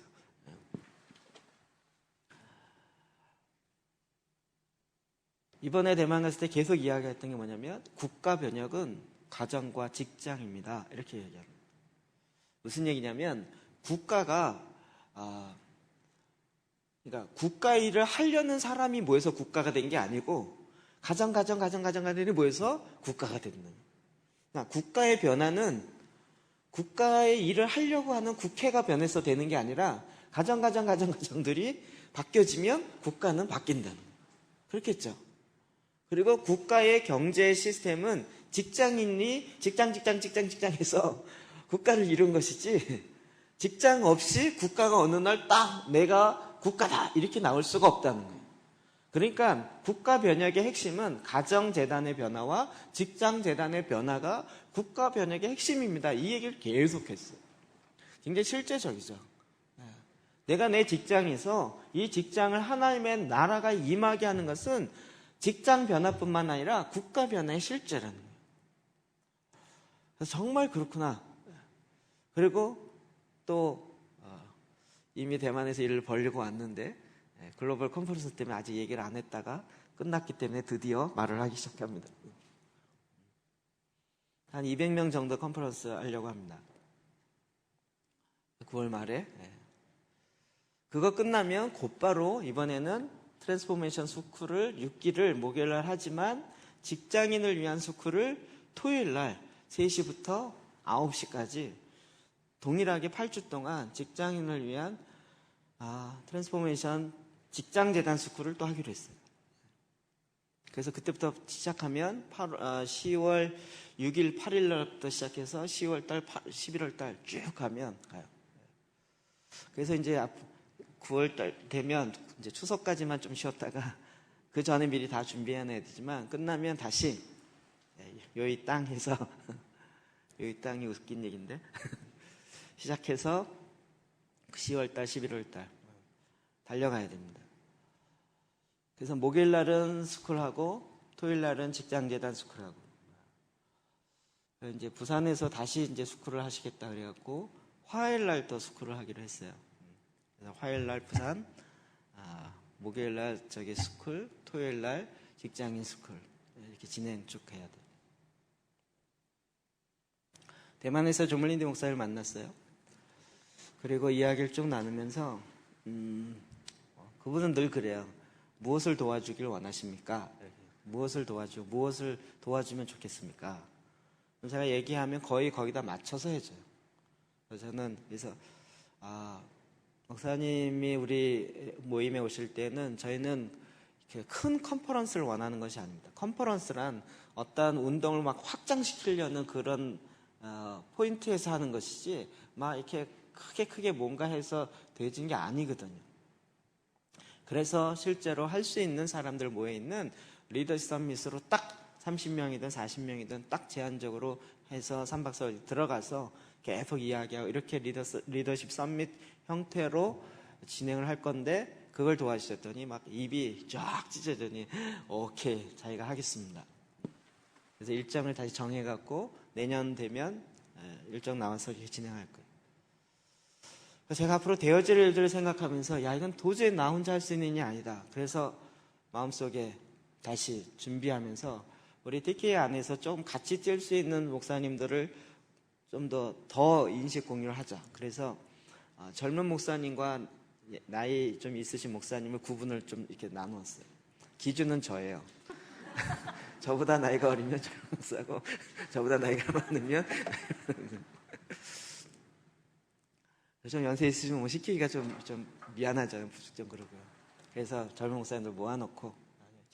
이번에 대만 갔을 때 계속 이야기했던 게 뭐냐면 국가 변혁은 가정과 직장입니다. 이렇게 얘기합니다. 무슨 얘기냐면 국가가 그러니까 국가 일을 하려는 사람이 모여서 국가가 된 게 아니고 가정가정가정가정가정이 모여서 국가가 되는 거예요. 그러니까 국가의 변화는 국가의 일을 하려고 하는 국회가 변해서 되는 게 아니라 가정가정가정가정들이 바뀌어지면 국가는 바뀐다는 거예요. 그렇겠죠? 그리고 국가의 경제 시스템은 직장인이 직장해서 국가를 이룬 것이지 직장 없이 국가가 어느 날 딱 내가 국가다 이렇게 나올 수가 없다는 거예요. 그러니까 국가 변혁의 핵심은 가정재단의 변화와 직장재단의 변화가 국가 변혁의 핵심입니다. 이 얘기를 계속했어요. 굉장히 실제적이죠. 내가 내 직장에서 이 직장을 하나님의 나라가 임하게 하는 것은 직장 변화뿐만 아니라 국가 변화의 실제라는 거예요. 그래서 정말 그렇구나. 그리고 또 이미 대만에서 일을 벌리고 왔는데 글로벌 컨퍼런스 때문에 아직 얘기를 안 했다가 끝났기 때문에 드디어 말을 하기 시작합니다. 한 200명 정도 컨퍼런스 하려고 합니다. 9월 말에. 그거 끝나면 곧바로 이번에는 트랜스포메이션 스쿨을 6기를 목요일날 하지만 직장인을 위한 스쿨을 토요일날 3시부터 9시까지 동일하게 8주 동안 직장인을 위한 트랜스포메이션 직장재단 스쿨을 또 하기로 했어요. 그래서 그때부터 시작하면 10월 6일, 8일 날부터 시작해서 10월 달, 11월 달 쭉 가면 가요. 그래서 이제 9월 달 되면 이제 추석까지만 좀 쉬었다가 그 전에 미리 다 준비해놔야 되지만 끝나면 다시 여기 땅에서 여기 땅이 웃긴 얘기인데 시작해서 10월 달, 11월 달 달려가야 됩니다. 그래서 목요일 날은 스쿨하고 토요일 날은 직장재단 스쿨하고 이제 부산에서 다시 이제 스쿨을 하시겠다 그래갖고 화요일 날 또 스쿨을 하기로 했어요. 그래서 화요일 날 부산, 목요일 날 저기 스쿨, 토요일 날 직장인 스쿨 이렇게 진행 쭉 해야 돼요. 대만에서 조물린디 목사를 만났어요. 그리고 이야기를 쭉 나누면서 그분은 늘 그래요. 무엇을 도와주길 원하십니까? 무엇을 도와주면 좋겠습니까? 제가 얘기하면 거의 거기다 맞춰서 해줘요. 그래서 저는 목사님이 우리 모임에 오실 때는 저희는 이렇게 큰 컨퍼런스를 원하는 것이 아닙니다. 컨퍼런스란 어떤 운동을 막 확장시키려는 그런 포인트에서 하는 것이지 막 이렇게 크게 뭔가 해서 되어진 게 아니거든요. 그래서 실제로 할 수 있는 사람들 모여있는 리더십 서밋으로 딱 30명이든 40명이든 딱 제한적으로 해서 3박 4일 들어가서 계속 이야기하고 이렇게 리더십 서밋 형태로 진행을 할 건데 그걸 도와주셨더니 막 입이 쫙 찢어지더니 오케이 자기가 하겠습니다. 그래서 일정을 다시 정해갖고 내년 되면 일정 나와서 이렇게 진행할 거예요. 그래서 제가 앞으로 되어질 일들을 생각하면서 이건 도저히 나 혼자 할 수 있는 일이 아니다. 그래서 마음속에 다시 준비하면서 우리 TK 안에서 좀 같이 뛸 수 있는 목사님들을 좀 더 인식 공유를 하자. 그래서 젊은 목사님과 나이 좀 있으신 목사님을 구분을 좀 이렇게 나누었어요. 기준은 저예요. 저보다 나이가 어리면 젊은 목사고 저보다 나이가 많으면 좀 연세 있으시면 뭐 시키기가 좀 미안하잖아요. 좀 그러고요. 그래서 젊은 목사님들 모아놓고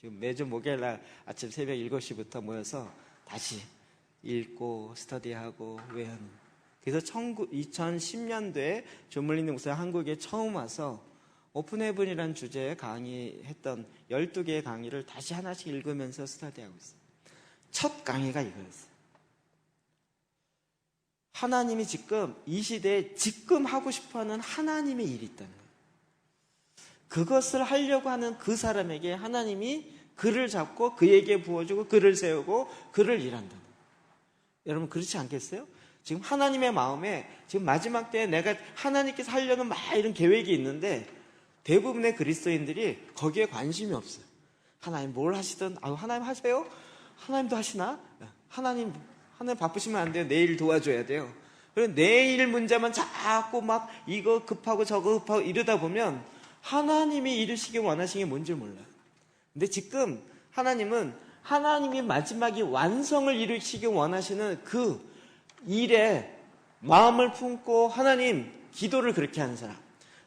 지금 매주 목요일날 아침 새벽 7시부터 모여서 다시 읽고 스터디하고 외우는. 그래서 2010년도에 조물린디 목사가 한국에 처음 와서 오픈헤븐이라는 주제에 강의했던 12개의 강의를 다시 하나씩 읽으면서 스터디하고 있어요. 첫 강의가 이거였어요. 하나님이 지금 이 시대에 지금 하고 싶어하는 하나님의 일이 있다는 거예요. 그것을 하려고 하는 그 사람에게 하나님이 그를 잡고 그에게 부어주고 그를 세우고 그를 일한다는 거예요. 여러분 그렇지 않겠어요? 지금 하나님의 마음에 지금 마지막 때에 내가 하나님께서 하려는 막 이런 계획이 있는데 대부분의 그리스도인들이 거기에 관심이 없어요. 하나님 뭘 하시든 하나님 하세요? 하나님도 하시나? 하나님 바쁘시면 안 돼요. 내일 도와줘야 돼요. 그래서 내일 문제만 자꾸 막 이거 급하고 저거 급하고 이러다 보면 하나님이 이루시기 원하시는 게 뭔지 몰라요. 근데 지금 하나님은 하나님이 마지막에 완성을 이루시기 원하시는 그 일에 마음을 품고 하나님 기도를 그렇게 하는 사람,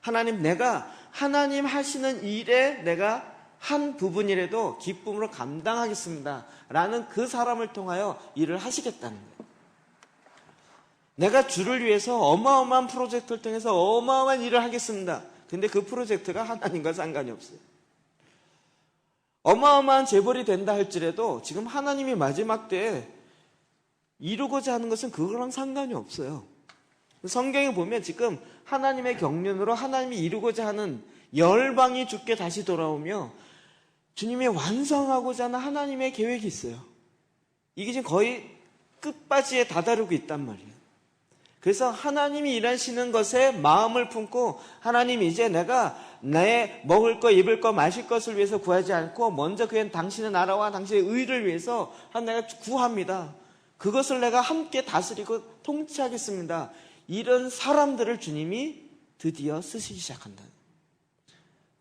하나님 내가 하나님 하시는 일에 내가 한 부분이라도 기쁨으로 감당하겠습니다 라는 그 사람을 통하여 일을 하시겠다는 거예요. 내가 주를 위해서 어마어마한 프로젝트를 통해서 어마어마한 일을 하겠습니다. 근데 그 프로젝트가 하나님과 상관이 없어요. 어마어마한 재벌이 된다 할지라도 지금 하나님이 마지막 때에 이루고자 하는 것은 그거랑 상관이 없어요. 성경에 보면 지금 하나님의 경륜으로 하나님이 이루고자 하는 열방이 주께 다시 돌아오며 주님이 완성하고자 하는 하나님의 계획이 있어요. 이게 지금 거의 끝바지에 다다르고 있단 말이에요. 그래서 하나님이 일하시는 것에 마음을 품고 하나님 이제 내가 내 먹을 거 입을 거 마실 것을 위해서 구하지 않고 먼저 그냥 당신의 나라와 당신의 의를 위해서 내가 구합니다. 그것을 내가 함께 다스리고 통치하겠습니다. 이런 사람들을 주님이 드디어 쓰시기 시작한다.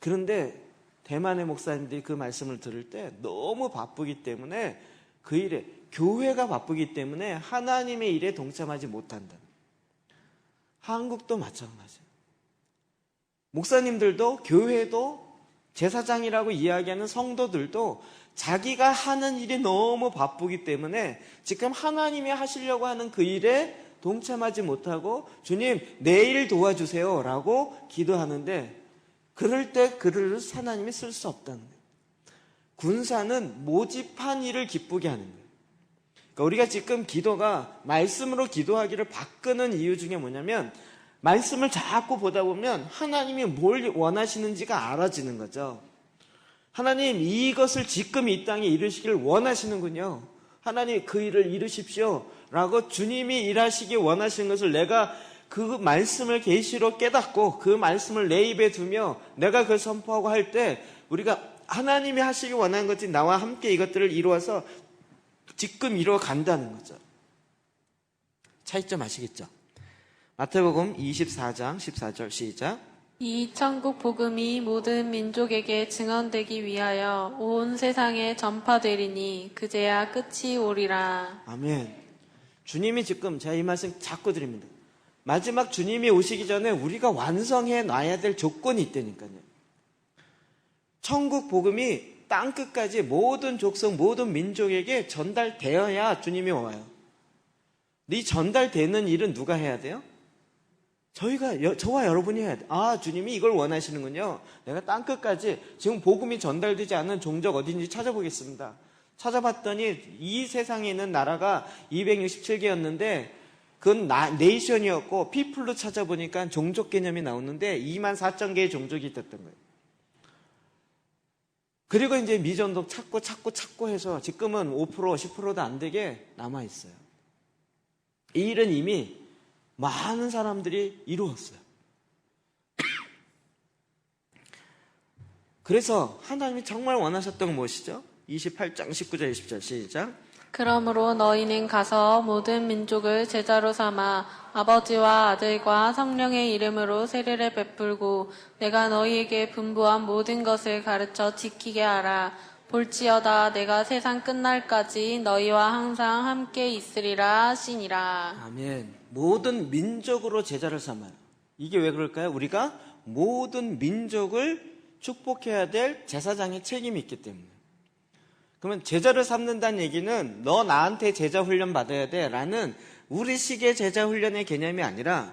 그런데 대만의 목사님들이 그 말씀을 들을 때 너무 바쁘기 때문에 그 일에 교회가 바쁘기 때문에 하나님의 일에 동참하지 못한다. 한국도 마찬가지예요. 목사님들도 교회도 제사장이라고 이야기하는 성도들도 자기가 하는 일이 너무 바쁘기 때문에 지금 하나님이 하시려고 하는 그 일에 동참하지 못하고 주님 내일 도와주세요 라고 기도하는데 그럴 때 그를 하나님이 쓸 수 없다는 거예요. 군사는 모집한 일을 기쁘게 하는 거예요. 그러니까 우리가 지금 기도가 말씀으로 기도하기를 바꾸는 이유 중에 뭐냐면 말씀을 자꾸 보다 보면 하나님이 뭘 원하시는지가 알아지는 거죠. 하나님 이것을 지금 이 땅에 이루시길 원하시는군요. 하나님 그 일을 이루십시오 라고 주님이 일하시기 원하시는 것을 내가 그 말씀을 계시로 깨닫고 그 말씀을 내 입에 두며 내가 그걸 선포하고 할 때 우리가 하나님이 하시기 원하는 것이 나와 함께 이것들을 이루어서 지금 이루어 간다는 거죠. 차이점 아시겠죠? 마태복음 24장 14절 시작. 이 천국 복음이 모든 민족에게 증언되기 위하여 온 세상에 전파되리니 그제야 끝이 오리라. 아멘. 주님이 지금 제가 이 말씀 자꾸 드립니다. 마지막 주님이 오시기 전에 우리가 완성해 놔야 될 조건이 있다니까요. 천국 복음이 땅끝까지 모든 족속 모든 민족에게 전달되어야 주님이 와요. 이 전달되는 일은 누가 해야 돼요? 저와 여러분이 해야 돼. 아, 주님이 이걸 원하시는군요. 내가 땅끝까지 지금 복음이 전달되지 않는 종족 어딘지 찾아보겠습니다. 찾아봤더니 이 세상에 있는 나라가 267개였는데 그건 네이션이었고 피플로 찾아보니까 종족 개념이 나오는데 24,000개의 종족이 있었던 거예요. 그리고 이제 미전도 찾고 해서 지금은 5% 10%도 안 되게 남아있어요. 이 일은 이미 많은 사람들이 이루었어요. 그래서 하나님이 정말 원하셨던 건 무엇이죠? 28장 19절 20절 시작. 그러므로 너희는 가서 모든 민족을 제자로 삼아 아버지와 아들과 성령의 이름으로 세례를 베풀고 내가 너희에게 분부한 모든 것을 가르쳐 지키게 하라. 볼지어다 내가 세상 끝날까지 너희와 항상 함께 있으리라 하시니라. 아멘. 모든 민족으로 제자를 삼아요. 이게 왜 그럴까요? 우리가 모든 민족을 축복해야 될 제사장의 책임이 있기 때문에. 그러면 제자를 삼는다는 얘기는 너 나한테 제자 훈련 받아야 돼 라는 우리식의 제자 훈련의 개념이 아니라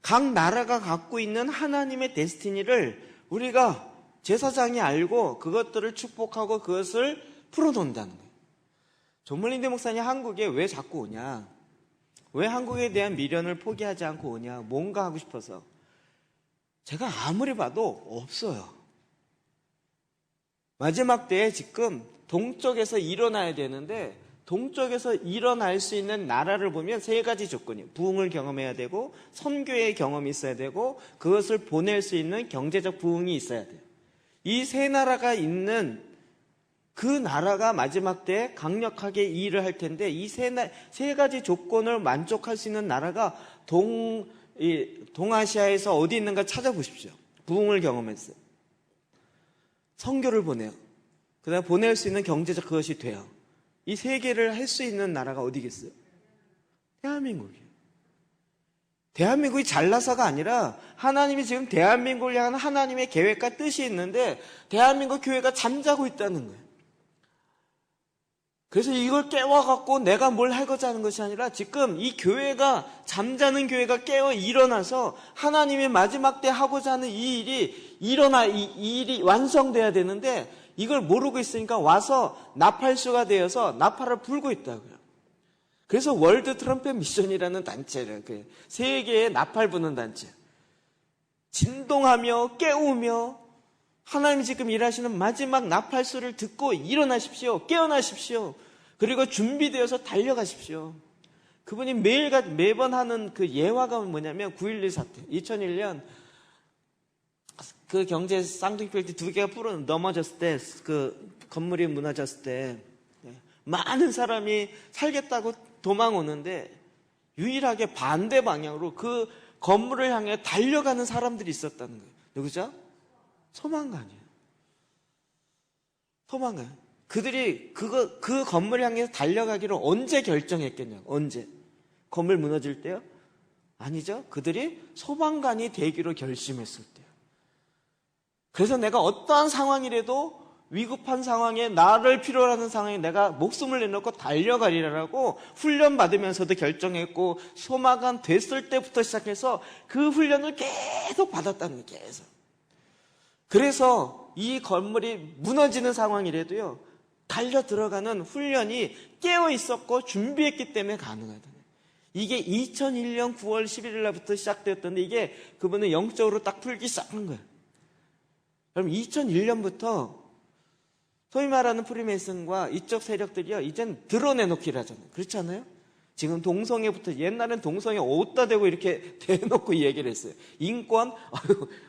각 나라가 갖고 있는 하나님의 데스티니를 우리가 제사장이 알고 그것들을 축복하고 그것을 풀어놓는다는 거예요. 존물린대 목사님 한국에 왜 자꾸 오냐? 왜 한국에 대한 미련을 포기하지 않고 오냐? 뭔가 하고 싶어서. 제가 아무리 봐도 없어요. 마지막 때에 지금 동쪽에서 일어나야 되는데 동쪽에서 일어날 수 있는 나라를 보면 세 가지 조건이에요. 부흥을 경험해야 되고 선교의 경험이 있어야 되고 그것을 보낼 수 있는 경제적 부흥이 있어야 돼요. 이 세 나라가 있는 그 나라가 마지막 때에 강력하게 일을 할 텐데 이 세 가지 조건을 만족할 수 있는 나라가 동아시아에서 어디 있는가 찾아보십시오. 부흥을 경험했어요. 선교를 보내요. 그 다음에 보낼 수 있는 경제적 그것이 돼요. 이 세 개를 할 수 있는 나라가 어디겠어요? 대한민국이에요. 대한민국이 잘나서가 아니라 하나님이 지금 대한민국을 향한 하나님의 계획과 뜻이 있는데 대한민국 교회가 잠자고 있다는 거예요. 그래서 이걸 깨워갖고 내가 뭘 하고자 하는 것이 아니라 지금 이 교회가 잠자는 교회가 깨어 일어나서 하나님이 마지막 때 하고자 하는 이 일이 이 일이 완성돼야 되는데 이걸 모르고 있으니까 와서 나팔수가 되어서 나팔을 불고 있다고요. 그래서 월드 트럼펫 미션이라는 단체를 세계에 나팔 부는 단체. 진동하며 깨우며 하나님이 지금 일하시는 마지막 나팔수를 듣고 일어나십시오. 깨어나십시오. 그리고 준비되어서 달려가십시오. 그분이 매번 하는 그 예화가 뭐냐면 9.11 사태. 2001년 그 경제 쌍둥이필드 두 개가 넘어졌을 때, 그 건물이 무너졌을 때 많은 사람이 살겠다고 도망 오는데 유일하게 반대 방향으로 그 건물을 향해 달려가는 사람들이 있었다는 거예요. 누구죠? 소망관이에요. 소망관. 그들이 그 건물을 향해서 달려가기로 언제 결정했겠냐고. 언제? 건물 무너질 때요? 아니죠. 그들이 소망관이 되기로 결심했을 때요. 그래서 내가 어떠한 상황이라도 위급한 상황에 나를 필요로 하는 상황에 내가 목숨을 내놓고 달려가리라고 훈련받으면서도 결정했고 소망관 됐을 때부터 시작해서 그 훈련을 계속 받았다는 거예요. 계속. 그래서 이 건물이 무너지는 상황이라도요, 달려 들어가는 훈련이 깨어 있었고 준비했기 때문에 가능하다. 이게 2001년 9월 11일 날부터 시작되었던데 이게 그분은 영적으로 딱 풀기 시작한 거예요. 그럼 2001년부터 소위 말하는 프리메이슨과 이쪽 세력들이요, 이젠 드러내놓기를 하잖아요. 그렇지 않아요? 지금 동성애부터, 옛날엔 동성애 어디다 대고 이렇게 대놓고 얘기를 했어요. 인권?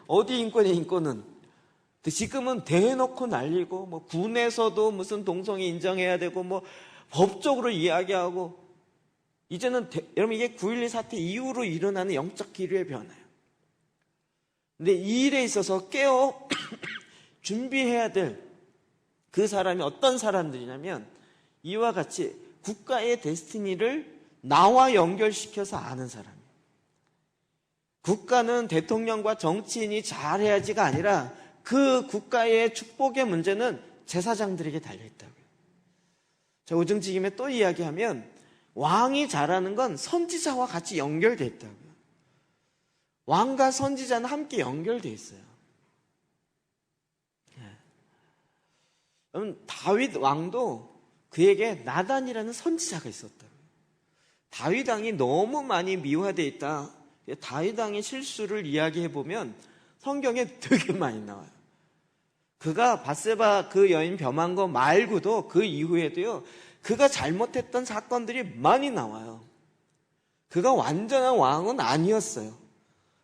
어디 인권이야, 인권은. 지금은 대놓고 날리고, 뭐, 군에서도 무슨 동성애 인정해야 되고, 뭐, 법적으로 이야기하고, 이제는, 여러분, 이게 9.12 사태 이후로 일어나는 영적 기류의 변화예요. 근데 이 일에 있어서 깨어 준비해야 될 그 사람이 어떤 사람들이냐면, 이와 같이 국가의 데스티니를 나와 연결시켜서 아는 사람이에요. 국가는 대통령과 정치인이 잘해야지가 아니라, 그 국가의 축복의 문제는 제사장들에게 달려있다고요. 자, 오정지김에 또 이야기하면 왕이 잘하는 건 선지자와 같이 연결되어 있다고요. 왕과 선지자는 함께 연결되어 있어요. 그럼 다윗 왕도 그에게 나단이라는 선지자가 있었다고요. 다윗 왕이 너무 많이 미화되어 있다. 다윗 왕의 실수를 이야기해보면 성경에 되게 많이 나와요. 그가 밧세바 그 여인 범한 거 말고도 그 이후에도요, 그가 잘못했던 사건들이 많이 나와요. 그가 완전한 왕은 아니었어요.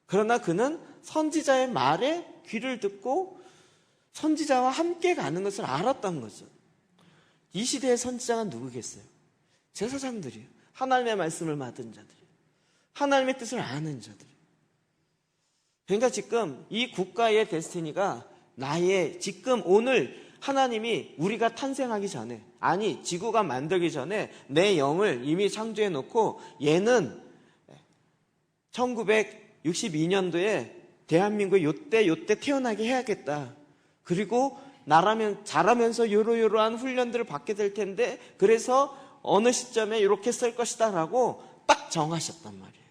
그러나 그는 선지자의 말에 귀를 듣고 선지자와 함께 가는 것을 알았던 거죠. 이 시대의 선지자가 누구겠어요? 제사장들이에요. 하나님의 말씀을 받은 자들이에요. 하나님의 뜻을 아는 자들이에요. 그러니까 지금 이 국가의 데스티니가 나의 지금 오늘 하나님이 우리가 탄생하기 전에, 아니 지구가 만들기 전에 내 영을 이미 창조해 놓고 얘는 1962년도에 대한민국에 요때 태어나게 해야겠다. 그리고 나라면 자라면서 요러요러한 훈련들을 받게 될 텐데 그래서 어느 시점에 이렇게 쓸 것이다 라고 딱 정하셨단 말이에요.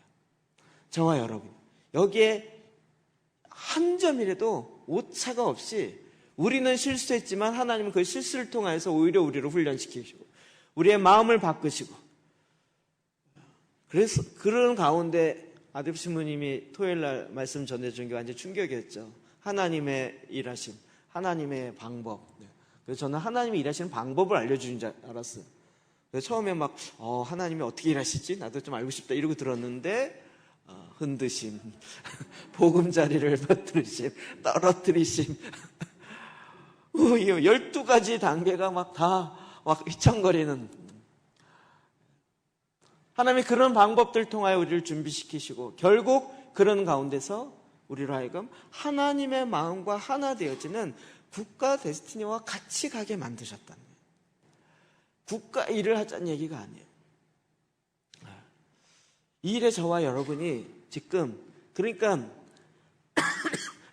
저와 여러분, 여기에 한 점이라도 오차가 없이 우리는 실수했지만 하나님은 그 실수를 통해서 오히려 우리를 훈련시키시고 우리의 마음을 바꾸시고, 그래서 그런 가운데 아들 신부님이 토요일 날 말씀 전해준 게 완전 충격이었죠. 하나님의 일하심, 하나님의 방법. 그래서 저는 하나님이 일하시는 방법을 알려주는 줄 알았어요. 그래서 처음에 막 하나님이 어떻게 일하시지? 나도 좀 알고 싶다 이러고 들었는데 흔드심, 보금자리를 퍼뜨리심, 떨어뜨리심 12가지 단계가 막 다 막 휘청거리는, 하나님이 그런 방법들 통하여 우리를 준비시키시고 결국 그런 가운데서 우리로 하여금 하나님의 마음과 하나 되어지는 국가 데스티니와 같이 가게 만드셨다는 거예요. 국가 일을 하자는 얘기가 아니에요. 이 일에 저와 여러분이 지금, 그러니까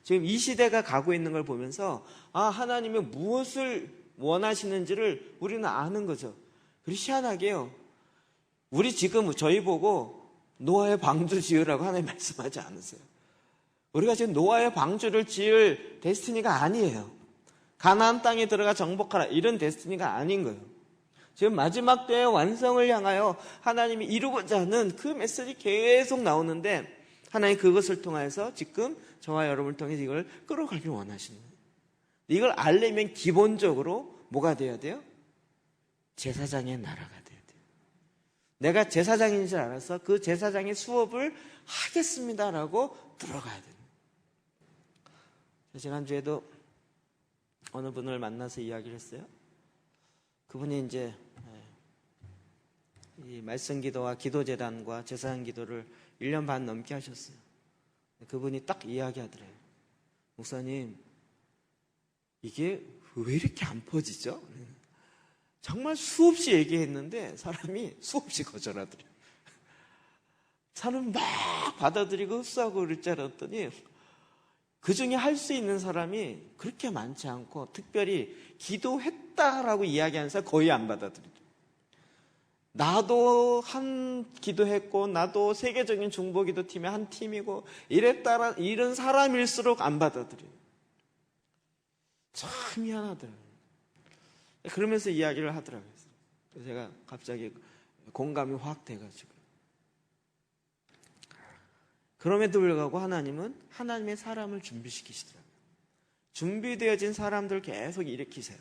지금 이 시대가 가고 있는 걸 보면서 하나님이 무엇을 원하시는지를 우리는 아는 거죠. 그리고 희한하게요, 우리 지금 저희 보고 노아의 방주 지으라고 하나님 말씀하지 않으세요. 우리가 지금 노아의 방주를 지을 데스티니가 아니에요. 가나안 땅에 들어가 정복하라 이런 데스티니가 아닌 거예요. 지금 마지막 때의 완성을 향하여 하나님이 이루고자 하는 그 메시지 계속 나오는데, 하나님 그것을 통해서 지금 저와 여러분을 통해서 이걸 끌어가길 원하시는 거예요. 이걸 알려면 기본적으로 뭐가 돼야 돼요? 제사장의 나라가 돼야 돼요. 내가 제사장인 줄 알아서 그 제사장의 수업을 하겠습니다라고 들어가야 돼요. 지난주에도 어느 분을 만나서 이야기를 했어요. 그분이 이제 이 말씀 기도와 기도 재단과 제사장 기도를 1년 반 넘게 하셨어요. 그분이 딱 이야기하더래요. 목사님, 이게 왜 이렇게 안 퍼지죠? 정말 수없이 얘기했는데 사람이 수없이 거절하더래요. 사람 막 받아들이고 흡수하고 그럴 줄 알았더니 그 중에 할 수 있는 사람이 그렇게 많지 않고, 특별히 기도했다라고 이야기하는 사람 거의 안 받아들이죠. 나도 한 기도했고, 나도 세계적인 중보기도 팀의 한 팀이고, 이랬다라 이런 사람일수록 안 받아들여요. 참 미안하더라고요. 그러면서 이야기를 하더라고요. 그래서 제가 갑자기 공감이 확 돼가지고. 그럼에도 불구하고 하나님은 하나님의 사람을 준비시키시더라고요. 준비되어진 사람들 계속 일으키세요.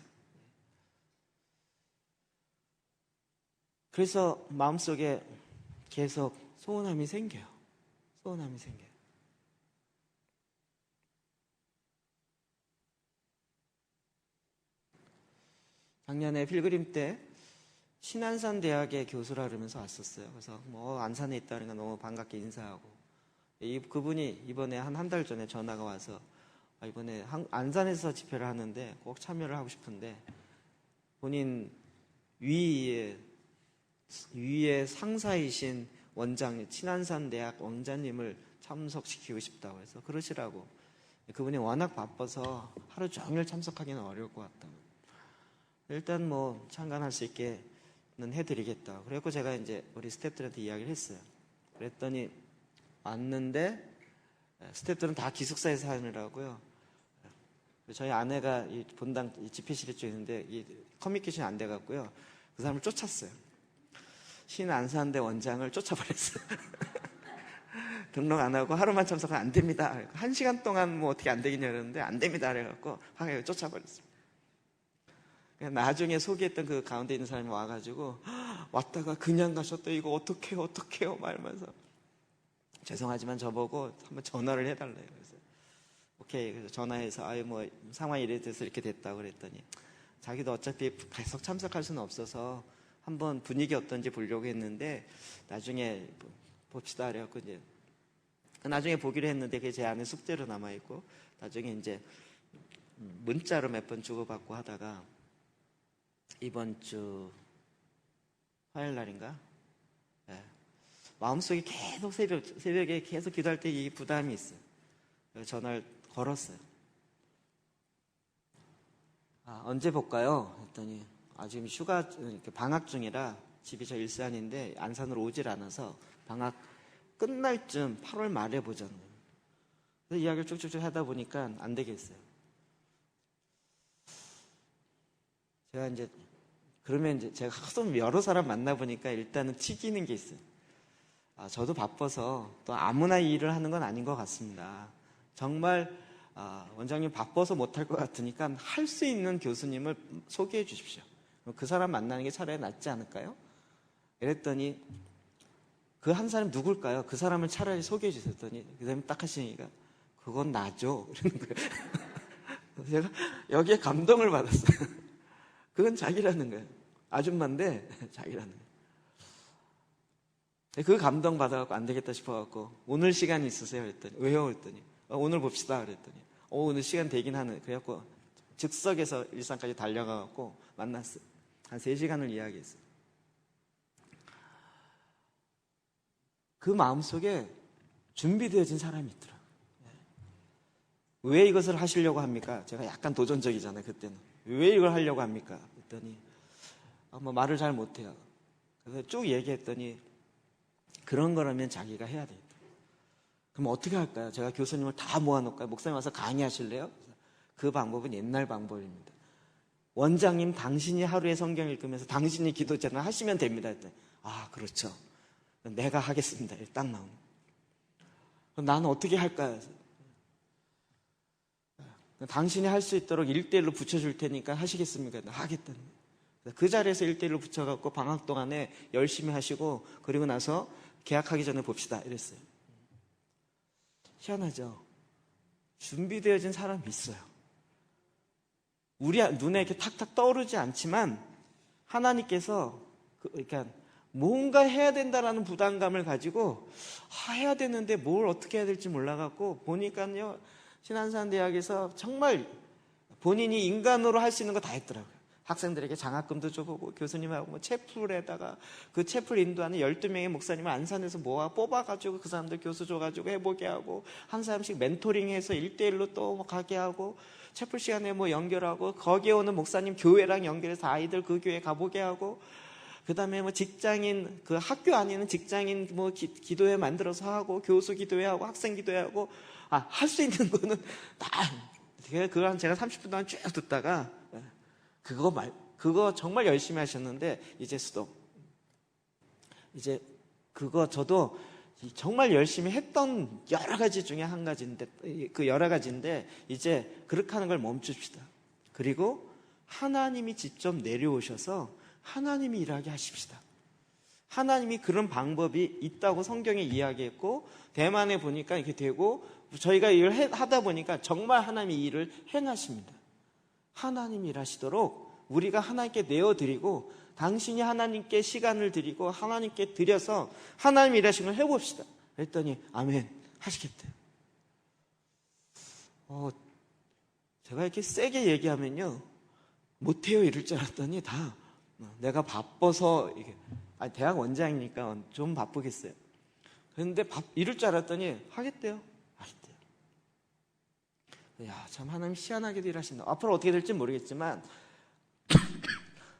그래서 마음속에 계속 소원함이 생겨요. 소원함이 생겨요. 작년에 필그림 때 신안산 대학의 교수라 그러면서 왔었어요. 그래서 안산에 있다니까 너무 반갑게 인사하고, 그분이 이번에 한 달 전에 전화가 와서 이번에 안산에서 집회를 하는데 꼭 참여를 하고 싶은데 본인 위의 상사이신 원장, 친안산 대학 원장님을 참석시키고 싶다고 해서 그러시라고. 그분이 워낙 바빠서 하루 종일 참석하기는 어려울 것 같다. 일단 참관할 수 있게는 해드리겠다. 그래갖고 제가 이제 우리 스태프들한테 이야기를 했어요. 그랬더니 왔는데 스태프들은 다 기숙사에서 하느라고요. 저희 아내가 이 본당 집회실에 쪽 있는데 이 커뮤니케이션이 안 돼갖고요. 그 사람을 쫓았어요. 신안산대 원장을 쫓아버렸어요. 등록 안 하고 하루만 참석하면 안 됩니다. 1시간 동안 어떻게 안 되겠냐 그러는데 안 됩니다. 그래갖고 화가 쫓아버렸어요. 나중에 소개했던 그 가운데 있는 사람이 와가지고 왔다가 그냥 가셨다. 이거 어떡해요 말면서 죄송하지만 저보고 한번 전화를 해달래요. 그래서 오케이. 그래서 전화해서 상황이 이래 돼서 이렇게 됐다고 그랬더니 자기도 어차피 계속 참석할 수는 없어서 한번 분위기 어떤지 보려고 했는데 나중에 봅시다. 그래갖고 이제 나중에 보기로 했는데 그게 제 안에 숙제로 남아있고, 나중에 이제 문자로 몇 번 주고받고 하다가 이번 주 화요일 날인가? 네. 마음속에 계속 새벽에 계속 기도할 때 이 부담이 있어요. 그래서 전화를 걸었어요. 언제 볼까요? 했더니 지금 휴가 방학 중이라 집이 저 일산인데 안산으로 오질 않아서 방학 끝날 쯤 8월 말에 보자는 거예요. 그래서 이야기를 쭉쭉쭉 하다 보니까 안 되겠어요. 제가 그러면 제가 하도 여러 사람 만나보니까 일단은 튀기는 게 있어요. 저도 바빠서 또 아무나 이 일을 하는 건 아닌 것 같습니다. 정말 원장님 바빠서 못할 것 같으니까 할 수 있는 교수님을 소개해 주십시오. 그 사람 만나는 게 차라리 낫지 않을까요? 이랬더니 그 한 사람이 누굴까요? 그 사람을 차라리 소개해 주셨더니 그 사람이 딱 하시니까 그건 나죠. 이러는 거예요. 제가 여기에 감동을 받았어요. 그건 자기라는 거예요. 아줌마인데 자기라는 거예요. 그 감동 받아갖고 안 되겠다 싶어갖고 오늘 시간 있으세요? 그랬더니 왜요? 그랬더니 오늘 봅시다. 그랬더니 오늘 시간 되긴 하는. 그래갖고 즉석에서 일산까지 달려가갖고 만났어요. 한 3시간을 이야기했어요. 그 마음속에 준비되어진 사람이 있더라고요. 왜 이것을 하시려고 합니까? 제가 약간 도전적이잖아요, 그때는. 왜 이걸 하려고 합니까? 그랬더니 말을 잘 못해요. 그래서 쭉 얘기했더니 그런 거라면 자기가 해야 되겠다. 그럼 어떻게 할까요? 제가 교수님을 다 모아놓을까요? 목사님 와서 강의하실래요? 그 방법은 옛날 방법입니다. 원장님 당신이 하루에 성경 읽으면서 당신이 기도제를 하시면 됩니다. 했더니 그렇죠. 내가 하겠습니다. 딱 나오는. 그럼 나는 어떻게 할까요? 당신이 할 수 있도록 1대1로 붙여줄 테니까 하시겠습니까? 하겠다는. 그 자리에서 1대1로 붙여갖고 방학 동안에 열심히 하시고 그리고 나서 계약하기 전에 봅시다. 이랬어요. 희한하죠? 준비되어진 사람이 있어요. 우리 눈에 이렇게 탁탁 떠오르지 않지만 하나님께서 그러니까 뭔가 해야 된다라는 부담감을 가지고 해야 되는데 뭘 어떻게 해야 될지 몰라갖고 보니까요. 신한산대학에서 정말 본인이 인간으로 할 수 있는 거 다 했더라고요. 학생들에게 장학금도 줘보고 교수님하고 채플에다가 그 채플 인도하는 12명의 목사님을 안산에서 뽑아가지고 그 사람들 교수 줘가지고 해보게 하고 한 사람씩 멘토링해서 1대1로 또 가게 하고 채플 시간에 연결하고 거기에 오는 목사님 교회랑 연결해서 아이들 그 교회 가보게 하고 그 다음에 직장인 그 학교 안에는 직장인 기도회 만들어서 하고 교수 기도회 하고 학생 기도회 하고 할 수 있는 거는 다 그걸 제가 30분 동안 쭉 듣다가 그거 정말 열심히 하셨는데 이제 그거 저도 정말 열심히 했던 여러 가지 중에 한 가지인데 그 여러 가지인데 이제 그렇게 하는 걸 멈춥시다. 그리고 하나님이 직접 내려오셔서 하나님이 일하게 하십시다. 하나님이 그런 방법이 있다고 성경에 이야기했고 대만에 보니까 이렇게 되고 저희가 일을 하다 보니까 정말 하나님이 일을 행하십니다. 하나님이 일하시도록 우리가 하나님께 내어드리고 당신이 하나님께 시간을 드리고 하나님께 드려서 하나님 일하신 걸 해봅시다. 그랬더니 아멘 하시겠대요. 제가 이렇게 세게 얘기하면요 못해요 이럴 줄 알았더니 다 내가 바빠서 이게 대학 원장이니까 좀 바쁘겠어요. 그런데 이럴 줄 알았더니 하겠대요. 하겠대요. 참 하나님 희한하게도 일하신다. 앞으로 어떻게 될지 모르겠지만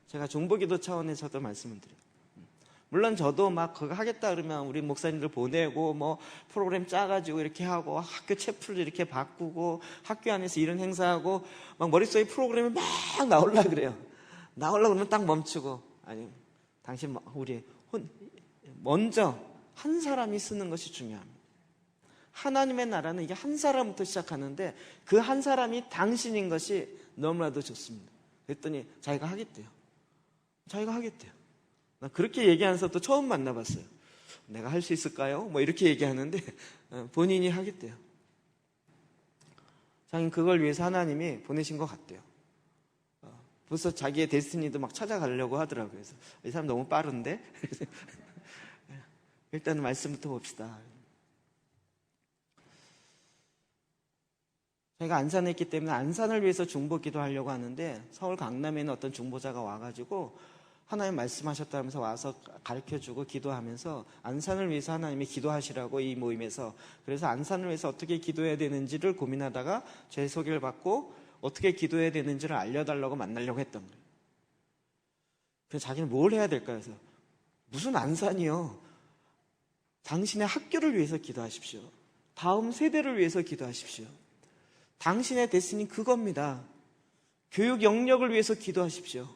제가 중보기도 차원에서도 말씀을 드려요. 물론 저도 그거 하겠다 그러면 우리 목사님들 보내고 프로그램 짜가지고 이렇게 하고 학교 채플을 이렇게 바꾸고 학교 안에서 이런 행사하고 머릿속에 프로그램이 막 나오려고 그래요. 나오려고 그러면 딱 멈추고 아니 당신 우리 먼저 한 사람이 쓰는 것이 중요합니다. 하나님의 나라는 이게 한 사람부터 시작하는데 그 한 사람이 당신인 것이 너무나도 좋습니다. 그랬더니 자기가 하겠대요. 자기가 하겠대요. 나 그렇게 얘기하는 사람도 처음 만나봤어요. 내가 할 수 있을까요? 이렇게 얘기하는데 본인이 하겠대요. 자기는 그걸 위해서 하나님이 보내신 것 같대요. 벌써 자기의 데스티니도 찾아가려고 하더라고요. 그래서 이 사람 너무 빠른데? 일단은 말씀부터 봅시다. 저희가 안산에 있기 때문에 안산을 위해서 중보 기도하려고 하는데 서울 강남에는 어떤 중보자가 와가지고 하나님 말씀하셨다면서 와서 가르쳐주고 기도하면서 안산을 위해서 하나님이 기도하시라고 이 모임에서 그래서 안산을 위해서 어떻게 기도해야 되는지를 고민하다가 제 소개를 받고 어떻게 기도해야 되는지를 알려달라고 만나려고 했던 거예요. 그래서 자기는 뭘 해야 될까 해서 무슨 안산이요? 당신의 학교를 위해서 기도하십시오. 다음 세대를 위해서 기도하십시오. 당신의 데스티니 그겁니다. 교육 영역을 위해서 기도하십시오.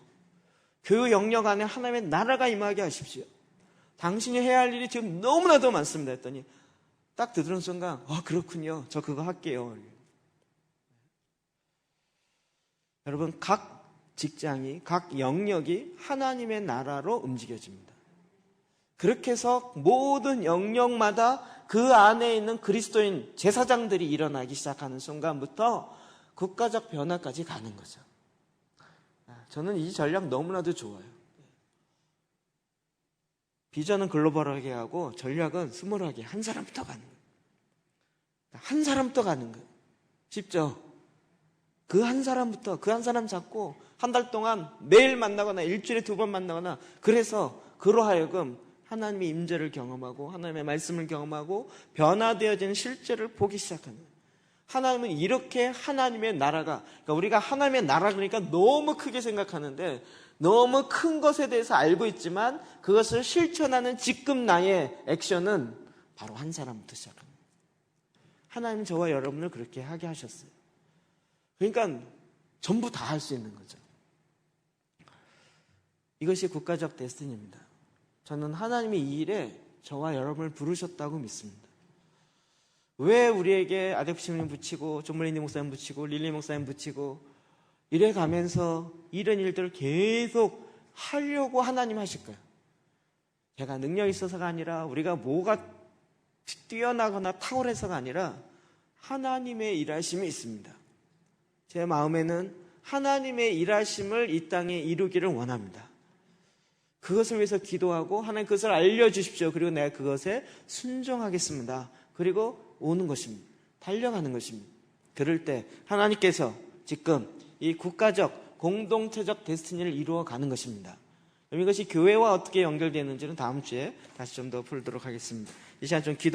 교육 영역 안에 하나님의 나라가 임하게 하십시오. 당신이 해야 할 일이 지금 너무나도 많습니다. 했더니 딱 듣는 순간 그렇군요. 저 그거 할게요. 여러분, 각 직장이, 각 영역이 하나님의 나라로 움직여집니다. 그렇게 해서 모든 영역마다 그 안에 있는 그리스도인 제사장들이 일어나기 시작하는 순간부터 국가적 변화까지 가는 거죠. 저는 이 전략 너무나도 좋아요. 비전은 글로벌하게 하고 전략은 스몰하게 한 사람부터 가는 거예요. 한 사람부터 가는 거예요. 쉽죠? 그 한 사람부터, 그 한 사람 잡고 한 달 동안 매일 만나거나 일주일에 2번 만나거나, 그래서 그로 하여금 하나님의 임재를 경험하고 하나님의 말씀을 경험하고 변화되어지는 실제를 보기 시작하는 거예요. 하나님은 이렇게 하나님의 나라가, 그러니까 우리가 하나님의 나라 그러니까 너무 크게 생각하는데, 너무 큰 것에 대해서 알고 있지만 그것을 실천하는 지금 나의 액션은 바로 한 사람부터 시작합니다. 하나님은 저와 여러분을 그렇게 하게 하셨어요. 그러니까 전부 다 할 수 있는 거죠. 이것이 국가적 데스티니입니다. 저는 하나님이 이 일에 저와 여러분을 부르셨다고 믿습니다. 왜 우리에게 아데프시님 붙이고 존물리니 목사님 붙이고 릴리 목사님 붙이고 이래 가면서 이런 일들을 계속 하려고 하나님 하실까요? 제가 능력이 있어서가 아니라 우리가 뭐가 뛰어나거나 탁월해서가 아니라 하나님의 일하심이 있습니다. 제 마음에는 하나님의 일하심을 이 땅에 이루기를 원합니다. 그것을 위해서 기도하고 하나님 그것을 알려주십시오. 그리고 내가 그것에 순종하겠습니다. 그리고 오는 것입니다. 달려가는 것입니다. 그럴 때 하나님께서 지금 이 국가적 공동체적 데스티니를 이루어가는 것입니다. 이것이 교회와 어떻게 연결되는지는 다음 주에 다시 좀 더 풀도록 하겠습니다. 이 시간 좀 기도